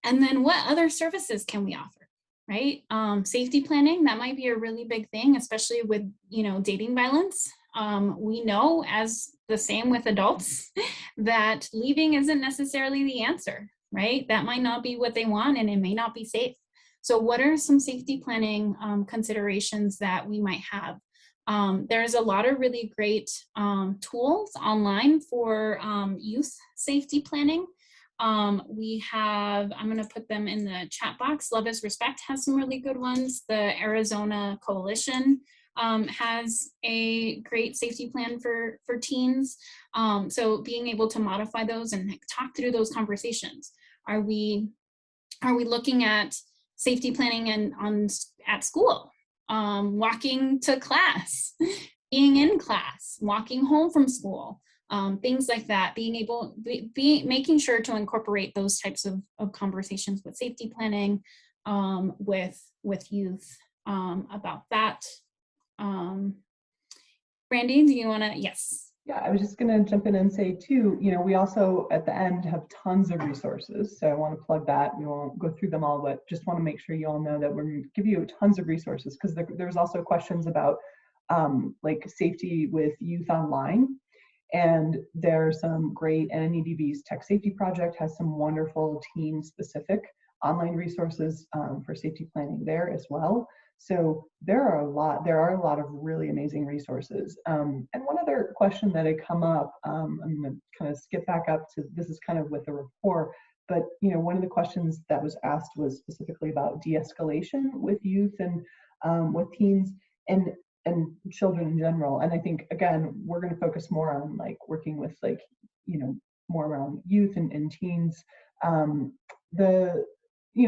And then what other services can we offer, right? Safety planning, that might be a really big thing, especially with, dating violence. We know, as the same with adults, that leaving isn't necessarily the answer, right? That might not be what they want, and it may not be safe. So what are some safety planning considerations that we might have? There's a lot of really great tools online for youth safety planning. We have, I'm going to put them in the chat box. Love is Respect has some really good ones. The Arizona Coalition has a great safety plan for teens. So being able to modify those and talk through those conversations. Are we looking at safety planning at school, walking to class, being in class, walking home from school, things like that, making sure to incorporate those types of conversations with safety planning, with youth, about that. Brandy, do you want to? Yes. Yeah, I was just going to jump in and say too, we also at the end have tons of resources. So I want to plug that. We won't go through them all, but just want to make sure you all know that we're going to give you tons of resources, because there's also questions about like safety with youth online. And there's some great, NNEDB's Tech Safety Project has some wonderful teen specific online resources for safety planning there as well. So there are a lot of really amazing resources. And one other question that had come up, I'm going to kind of skip back up to, this is kind of with the rapport, but one of the questions that was asked was specifically about de-escalation with youth and with teens and children in general. And I think, again, we're going to focus more on like working with like, more around youth and teens.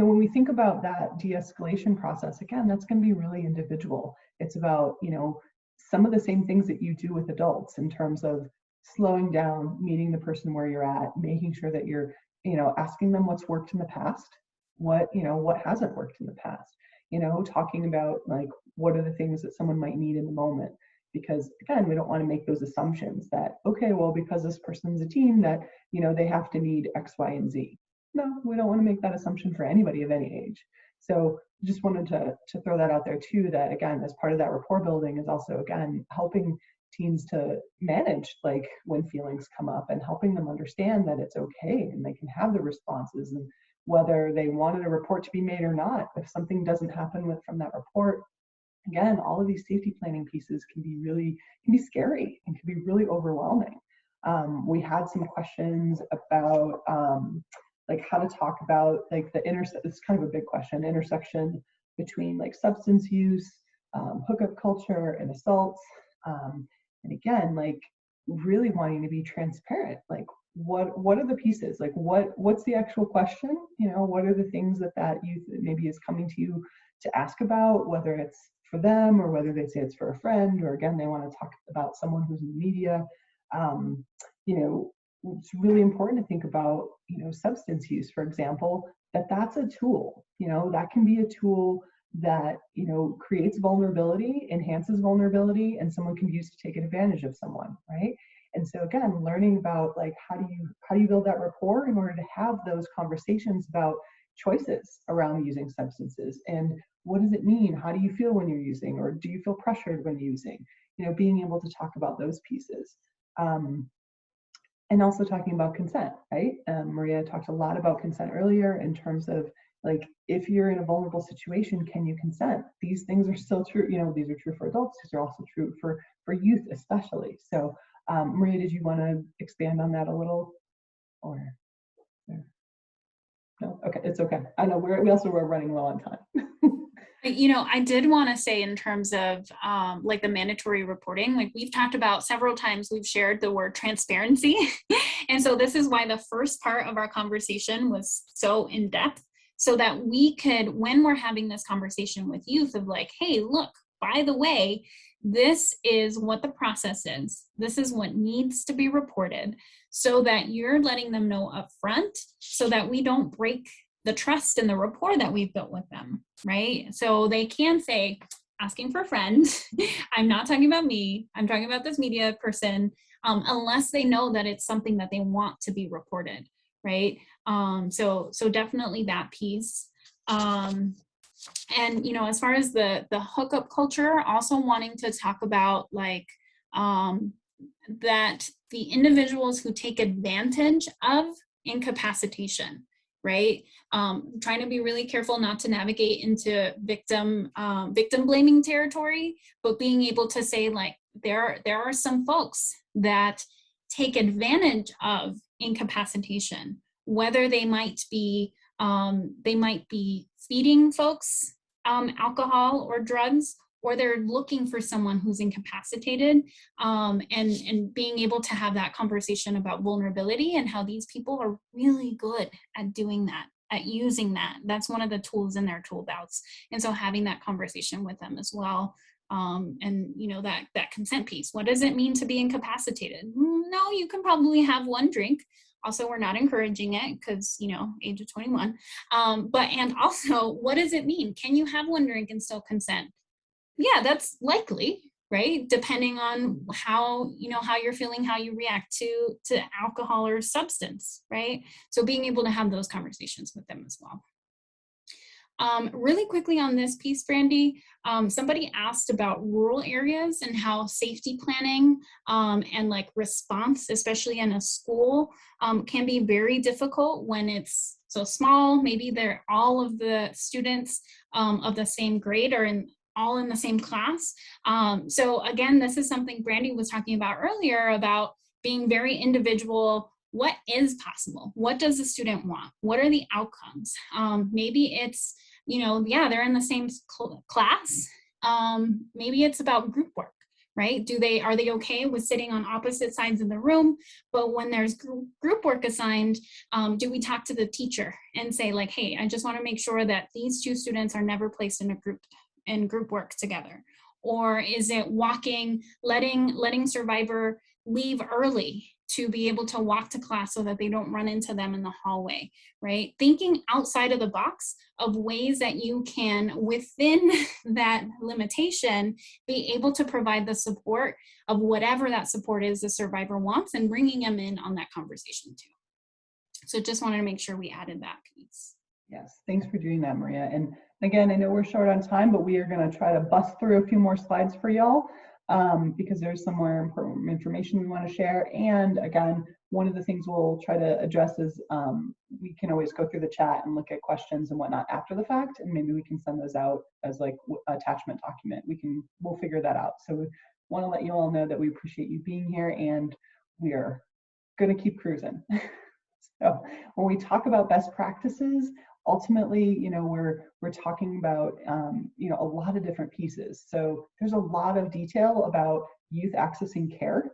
When we think about that de-escalation process, again, that's going to be really individual. It's about, some of the same things that you do with adults in terms of slowing down, meeting the person where you're at, making sure that you're, asking them what's worked in the past, what hasn't worked in the past, talking about like, what are the things that someone might need in the moment? Because again, we don't want to make those assumptions that, okay, well, because this person's a teen that, they have to need X, Y, and Z. No, we don't want to make that assumption for anybody of any age. So just wanted to throw that out there too, that again, as part of that rapport building is also, again, helping teens to manage like when feelings come up and helping them understand that it's okay and they can have the responses, and whether they wanted a report to be made or not, if something doesn't happen from that report, again, all of these safety planning pieces can be scary and can be really overwhelming. We had some questions about like how to talk about like it's kind of a big question, intersection between like substance use, hookup culture and assaults. And again, like really wanting to be transparent, like what are the pieces, like what's the actual question, what are the things that youth maybe is coming to you to ask about, whether it's for them or whether they say it's for a friend, or again, they want to talk about someone who's in the media. It's really important to think about, substance use, for example, that's a tool, that can be a tool that, creates vulnerability, enhances vulnerability, and someone can use to take advantage of someone, right? And so again, learning about like, how do you build that rapport in order to have those conversations about choices around using substances, and what does it mean? How do you feel when you're using, or do you feel pressured when using? Being able to talk about those pieces. And also talking about consent, right? Maria talked a lot about consent earlier in terms of like, if you're in a vulnerable situation, can you consent? These things are still true. These are true for adults. These are also true for youth, especially. So, Maria, did you want to expand on that a little, or no? Okay, it's okay. I know we also were running low on time. I did want to say in terms of like the mandatory reporting, like we've talked about several times, we've shared the word transparency. And so this is why the first part of our conversation was so in depth, so that we could, when we're having this conversation with youth of like, hey, look, by the way, this is what the process is. This is what needs to be reported, so that you're letting them know up front, so that we don't break the trust and the rapport that we've built with them, right? So they can say, asking for a friend, I'm not talking about me, I'm talking about this media person, unless they know that it's something that they want to be reported, right? So definitely that piece. And as far as the hookup culture, also wanting to talk about like that the individuals who take advantage of incapacitation, right? Trying to be really careful not to navigate into victim blaming territory, but being able to say like, there are some folks that take advantage of incapacitation, whether they might be feeding folks alcohol or drugs, or they're looking for someone who's incapacitated, and being able to have that conversation about vulnerability and how these people are really good at doing that, at using that. That's one of the tools in their tool belts. And so having that conversation with them as well. And that consent piece. What does it mean to be incapacitated? No, you can probably have one drink. Also, we're not encouraging it because, age of 21. And also, what does it mean? Can you have one drink and still consent? Yeah, that's likely, right? Depending on how you're feeling, how you react to alcohol or substance, right? So being able to have those conversations with them as well. Really quickly on this piece, Brandy, somebody asked about rural areas and how safety planning and like response, especially in a school, can be very difficult when it's so small. Maybe all of the students of the same grade are in all in the same class. So again, this is something Brandy was talking about earlier about being very individual. What is possible? What does the student want? What are the outcomes? Maybe it's, yeah, they're in the same class. Maybe it's about group work, right? Are they okay with sitting on opposite sides of the room? But when there's group work assigned, do we talk to the teacher and say like, hey, I just want to make sure that these two students are never placed in group work together? Or is it letting survivor leave early to be able to walk to class so that they don't run into them in the hallway, right? Thinking outside of the box of ways that you can, within that limitation, be able to provide the support of whatever that support is the survivor wants, and bringing them in on that conversation too. So just wanted to make sure we added that piece. Yes, thanks for doing that, Maria. And again, I know we're short on time, but we are going to try to bust through a few more slides for y'all because there's some more important information we want to share. And again, one of the things we'll try to address is we can always go through the chat and look at questions and whatnot after the fact, and maybe we can send those out as like attachment document. We'll figure that out. So we want to let you all know that we appreciate you being here, and we are going to keep cruising. So when we talk about best practices, ultimately, we're talking about, a lot of different pieces. So there's a lot of detail about youth accessing care.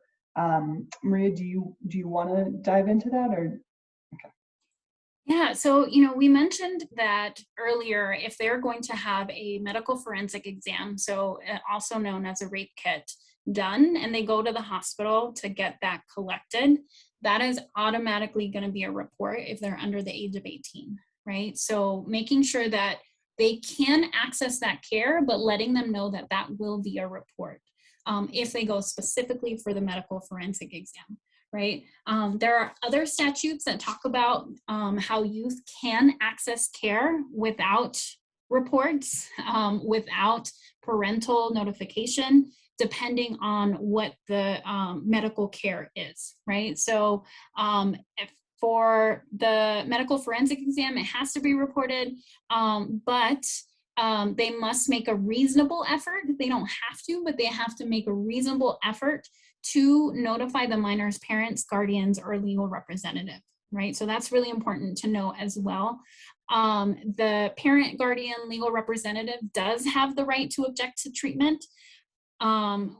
Maria, do you want to dive into that, or? Okay. Yeah, so, we mentioned that earlier, if they're going to have a medical forensic exam, so also known as a rape kit, done, and they go to the hospital to get that collected, that is automatically going to be a report if they're under the age of 18, right? So making sure that they can access that care, but letting them know that that will be a report if they go specifically for the medical forensic exam, right? There are other statutes that talk about how youth can access care without reports, without parental notification, depending on what the medical care is, right? So if for the medical forensic exam, it has to be reported, but they must make a reasonable effort. They don't have to, but they have to make a reasonable effort to notify the minor's parents, guardians, or legal representative, right? So that's really important to know as well. The parent, guardian, legal representative does have the right to object to treatment,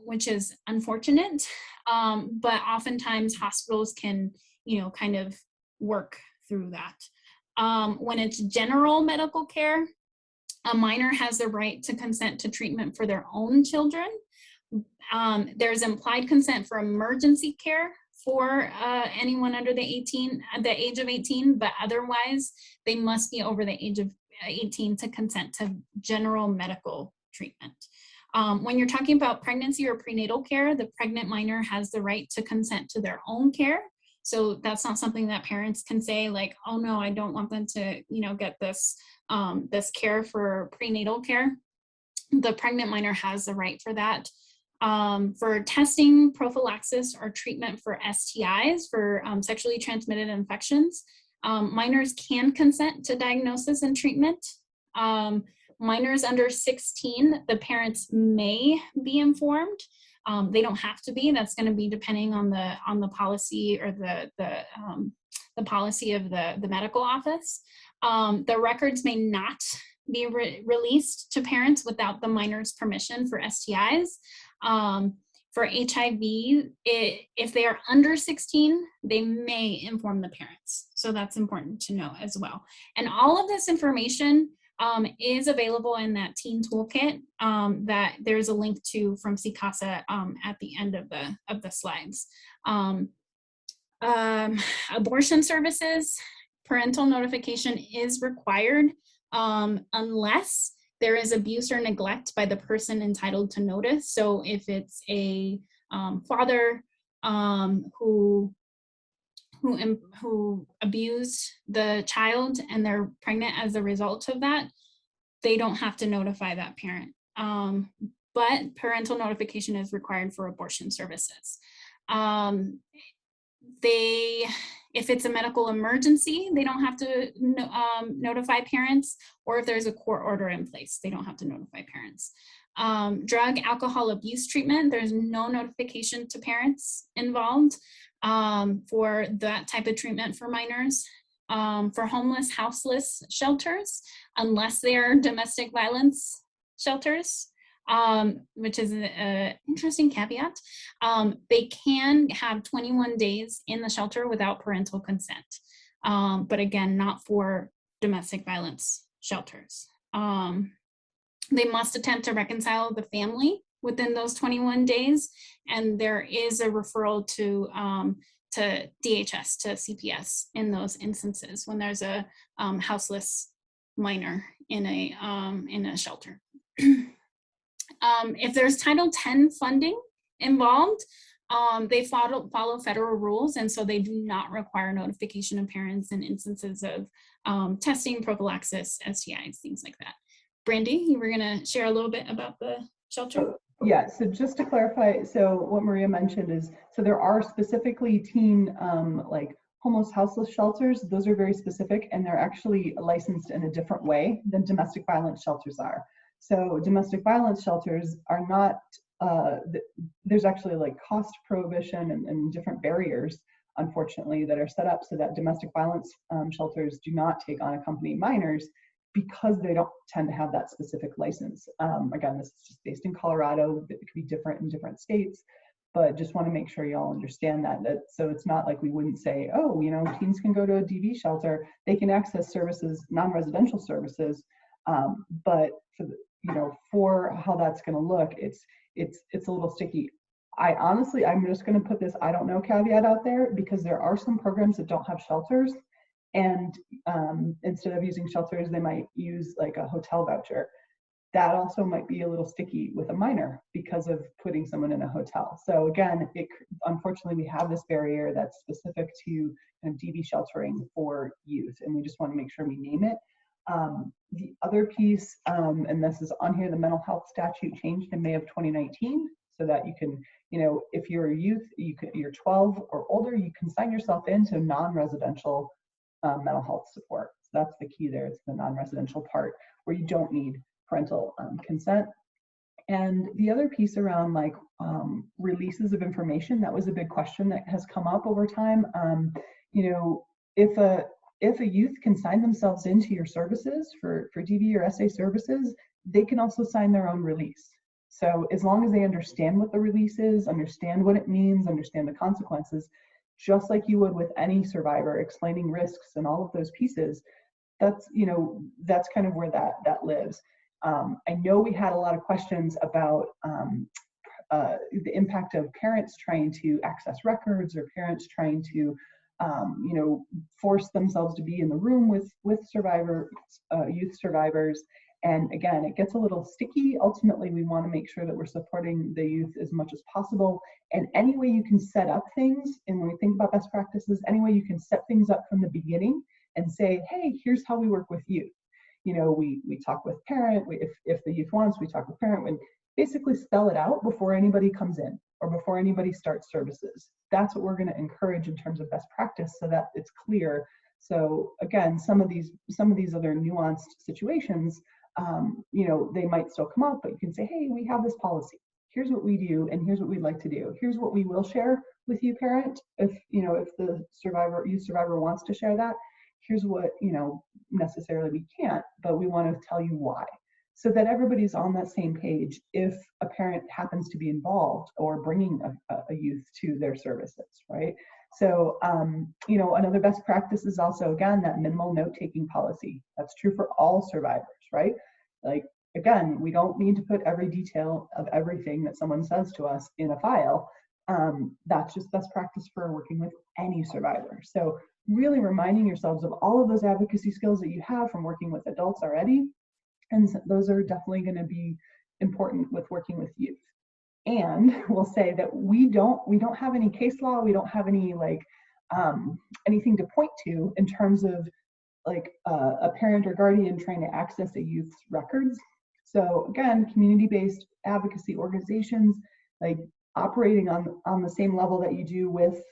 which is unfortunate, but oftentimes hospitals can, kind of work through that. When it's general medical care, a minor has the right to consent to treatment for their own children. There's implied consent for emergency care for anyone under the age of 18, but otherwise they must be over the age of 18 to consent to general medical treatment. When you're talking about pregnancy or prenatal care, the pregnant minor has the right to consent to their own care. So that's not something that parents can say like, oh no, I don't want them to, get this care for prenatal care. The pregnant minor has the right for that. For testing, prophylaxis, or treatment for STIs, for sexually transmitted infections, minors can consent to diagnosis and treatment. Minors under 16, the parents may be informed. They don't have to be. That's going to be depending on the policy or the policy of the medical office. The records may not be released to parents without the minor's permission for STIs. For HIV, if they are under 16, they may inform the parents. So that's important to know as well. And all of this information is available in that teen toolkit that there's a link to from CCASA at the end of the slides. Abortion services, parental notification is required unless there is abuse or neglect by the person entitled to notice. So if it's a father who abused the child and they're pregnant as a result of that, they don't have to notify that parent. But parental notification is required for abortion services. If it's a medical emergency, they don't have to notify parents, or if there's a court order in place, they don't have to notify parents. Drug alcohol abuse treatment, there's no notification to parents involved for that type of treatment for minors. For homeless, houseless shelters, unless they are domestic violence shelters, which is an interesting caveat. They can have 21 days in the shelter without parental consent. But again, not for domestic violence shelters. They must attempt to reconcile the family within those 21 days. And there is a referral to DHS, to CPS in those instances when there's a houseless minor in a shelter. If there's Title X funding involved, they follow federal rules, and so they do not require notification of parents in instances of testing, prophylaxis, STIs, things like that. Brandy, you were going to share a little bit about the shelter? Yeah, so just to clarify, so what Maria mentioned is, so there are specifically teen like homeless, houseless shelters. Those are very specific, and they're actually licensed in a different way than domestic violence shelters are. So domestic violence shelters are not, there's actually like cost prohibition and different barriers, unfortunately, that are set up so that domestic violence shelters do not take on accompanied minors, because they don't tend to have that specific license. Again, this is just based in Colorado. It could be different in different states, but just want to make sure y'all understand that. So it's not like we wouldn't say, oh, you know, teens can go to a DV shelter. They can access services, non-residential services, but for the, you know, for how that's going to look, it's a little sticky. Honestly, I'm just going to put this I don't know caveat out there, because there are some programs that don't have shelters. And instead of using shelters, they might use like a hotel voucher. That also might be a little sticky with a minor because of putting someone in a hotel. So again, unfortunately, we have this barrier that's specific to kind of DV sheltering for youth, and we just want to make sure we name it. The other piece, and this is on here, the mental health statute changed in May of 2019, so that you can, you know, if you're a youth, you're 12 or older, you can sign yourself into non-residential mental health support. So that's the key there. It's the non-residential part where you don't need parental consent. And the other piece around like releases of information, that was a big question that has come up over time. You know, if a youth can sign themselves into your services for DV or SA services, they can also sign their own release. So as long as they understand what the release is, understand what it means, understand the consequences, just like you would with any survivor, explaining risks and all of those pieces, that's, you know, that's kind of where that lives. I know we had a lot of questions about the impact of parents trying to access records, or parents trying to, you know, force themselves to be in the room with youth survivors. And again, it gets a little sticky. Ultimately, we want to make sure that we're supporting the youth as much as possible. And any way you can set up things, and when we think about best practices, any way you can set things up from the beginning and say, hey, here's how we work with youth. You know, we talk with parent, if the youth wants, we talk with parent, and basically spell it out before anybody comes in or before anybody starts services. That's what we're going to encourage in terms of best practice, so that it's clear. So again, some of these other nuanced situations, you know, they might still come up, but you can say, hey, we have this policy. Here's what we do, and here's what we'd like to do. Here's what we will share with you, parent. If, you know, if the youth survivor wants to share that, here's what, you know, necessarily we can't, but we want to tell you why, so that everybody's on that same page if a parent happens to be involved or bringing a youth to their services, right? So, you know, another best practice is also, again, that minimal note-taking policy. That's true for all survivors, right? Like, again, we don't need to put every detail of everything that someone says to us in a file. That's just best practice for working with any survivor. So really reminding yourselves of all of those advocacy skills that you have from working with adults already. And those are definitely going to be important with working with youth. And we'll say that we don't have any case law, we don't have any like anything to point to in terms of like a parent or guardian trying to access a youth's records. So again, community-based advocacy organizations, like operating on the same level that you do with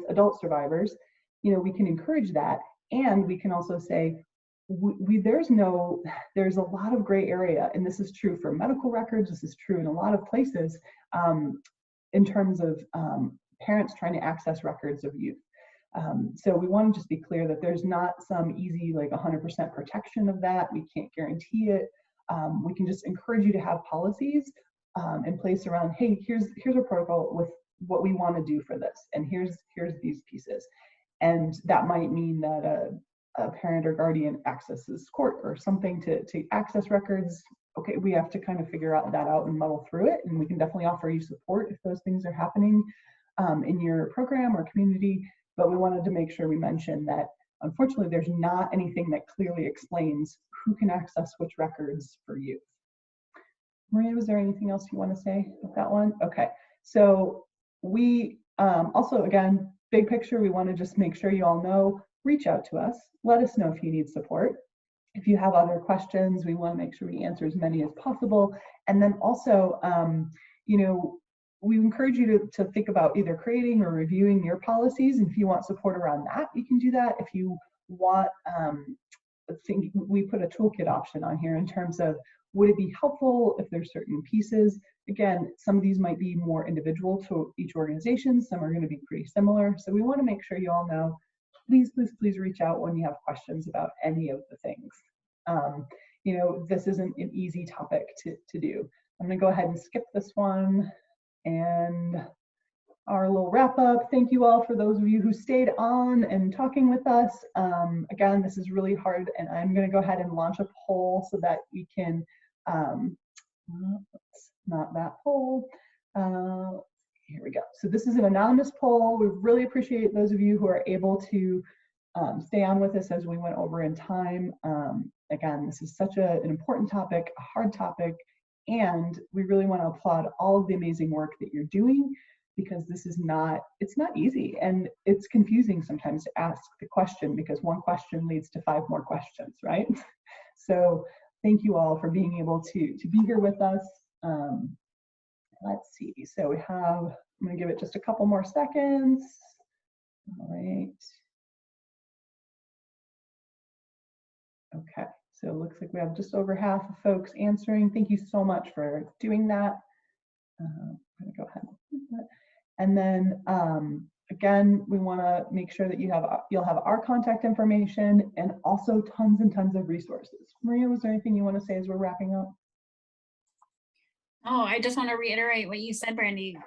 adult survivors, you know, we can encourage that. And we can also say, there's a lot of gray area, and this is true for medical records. This is true in a lot of places in terms of parents trying to access records of youth. So we want to just be clear that there's not some easy, like 100% protection of that. We can't guarantee it. We can just encourage you to have policies in place around, hey, here's a protocol with what we want to do for this, and here's these pieces. And that might mean that a parent or guardian accesses court or something to access records. Okay, we have to kind of figure that out and muddle through it, and we can definitely offer you support if those things are happening in your program or community. But we wanted to make sure we mention that unfortunately there's not anything that clearly explains who can access which records for youth. Maria, was there anything else you want to say about that one? Okay, so we also, again, big picture, we want to just make sure you all know, reach out to us. Let us know if you need support. If you have other questions, we want to make sure we answer as many as possible. And then also, you know, we encourage you to think about either creating or reviewing your policies. And if you want support around that, you can do that. If you want, we put a toolkit option on here in terms of, would it be helpful if there's certain pieces? Again, some of these might be more individual to each organization. Some are going to be pretty similar. So we want to make sure you all know, please, please, please reach out when you have questions about any of the things. You know, this isn't an easy topic to do. I'm going to go ahead and skip this one. And our little wrap up. Thank you all for those of you who stayed on and talking with us. Again, this is really hard, and I'm going to go ahead and launch a poll so that we can, not that poll. Here we go. So this is an anonymous poll. We really appreciate those of you who are able to stay on with us as we went over in time. Again, this is such an important topic, a hard topic, and we really want to applaud all of the amazing work that you're doing, because this is it's not easy, and it's confusing sometimes to ask the question because one question leads to 5 more questions, right? So thank you all for being able to be here with us. Let's see, so we have, I'm going to give it just a couple more seconds. All right. Okay, so it looks like we have just over half of folks answering. Thank you so much for doing that. I'm going to go ahead and do that. And then again, we want to make sure that you'll have our contact information and also tons and tons of resources. Maria, was there anything you want to say as we're wrapping up? Oh, I just want to reiterate what you said, Brandy.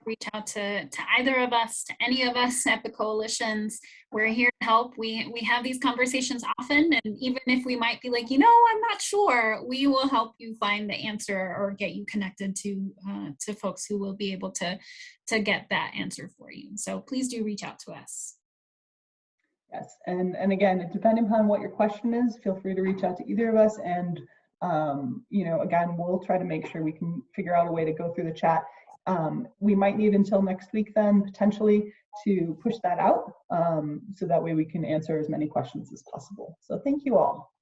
Reach out to either of us, to any of us at the coalitions. We're here to help. We have these conversations often, and even if we might be like, you know, I'm not sure, we will help you find the answer or get you connected to folks who will be able to get that answer for you. So please do reach out to us. Yes, and again, depending upon what your question is, feel free to reach out to either of us, and you know, again, we'll try to make sure we can figure out a way to go through the chat. We might need until next week then, potentially, to push that out, so that way we can answer as many questions as possible. So thank you all.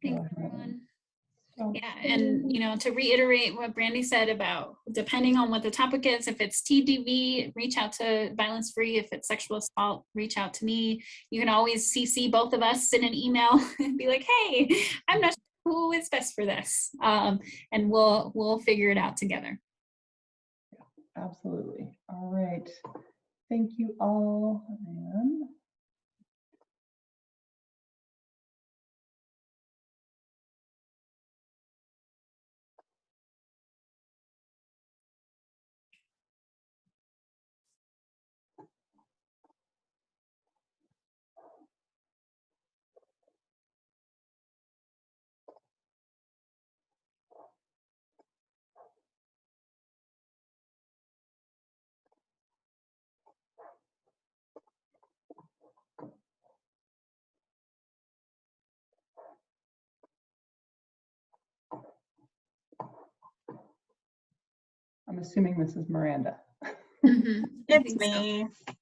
Thanks, everyone. Yeah, and you know, to reiterate what Brandy said about depending on what the topic is, if it's TDV, reach out to Violence Free. If it's sexual assault, reach out to me. You can always CC both of us in an email and be like, hey, I'm not sure who is best for this, and we'll figure it out together. Yeah, absolutely. All right. Thank you all. And I'm assuming this is Miranda. It's me. So.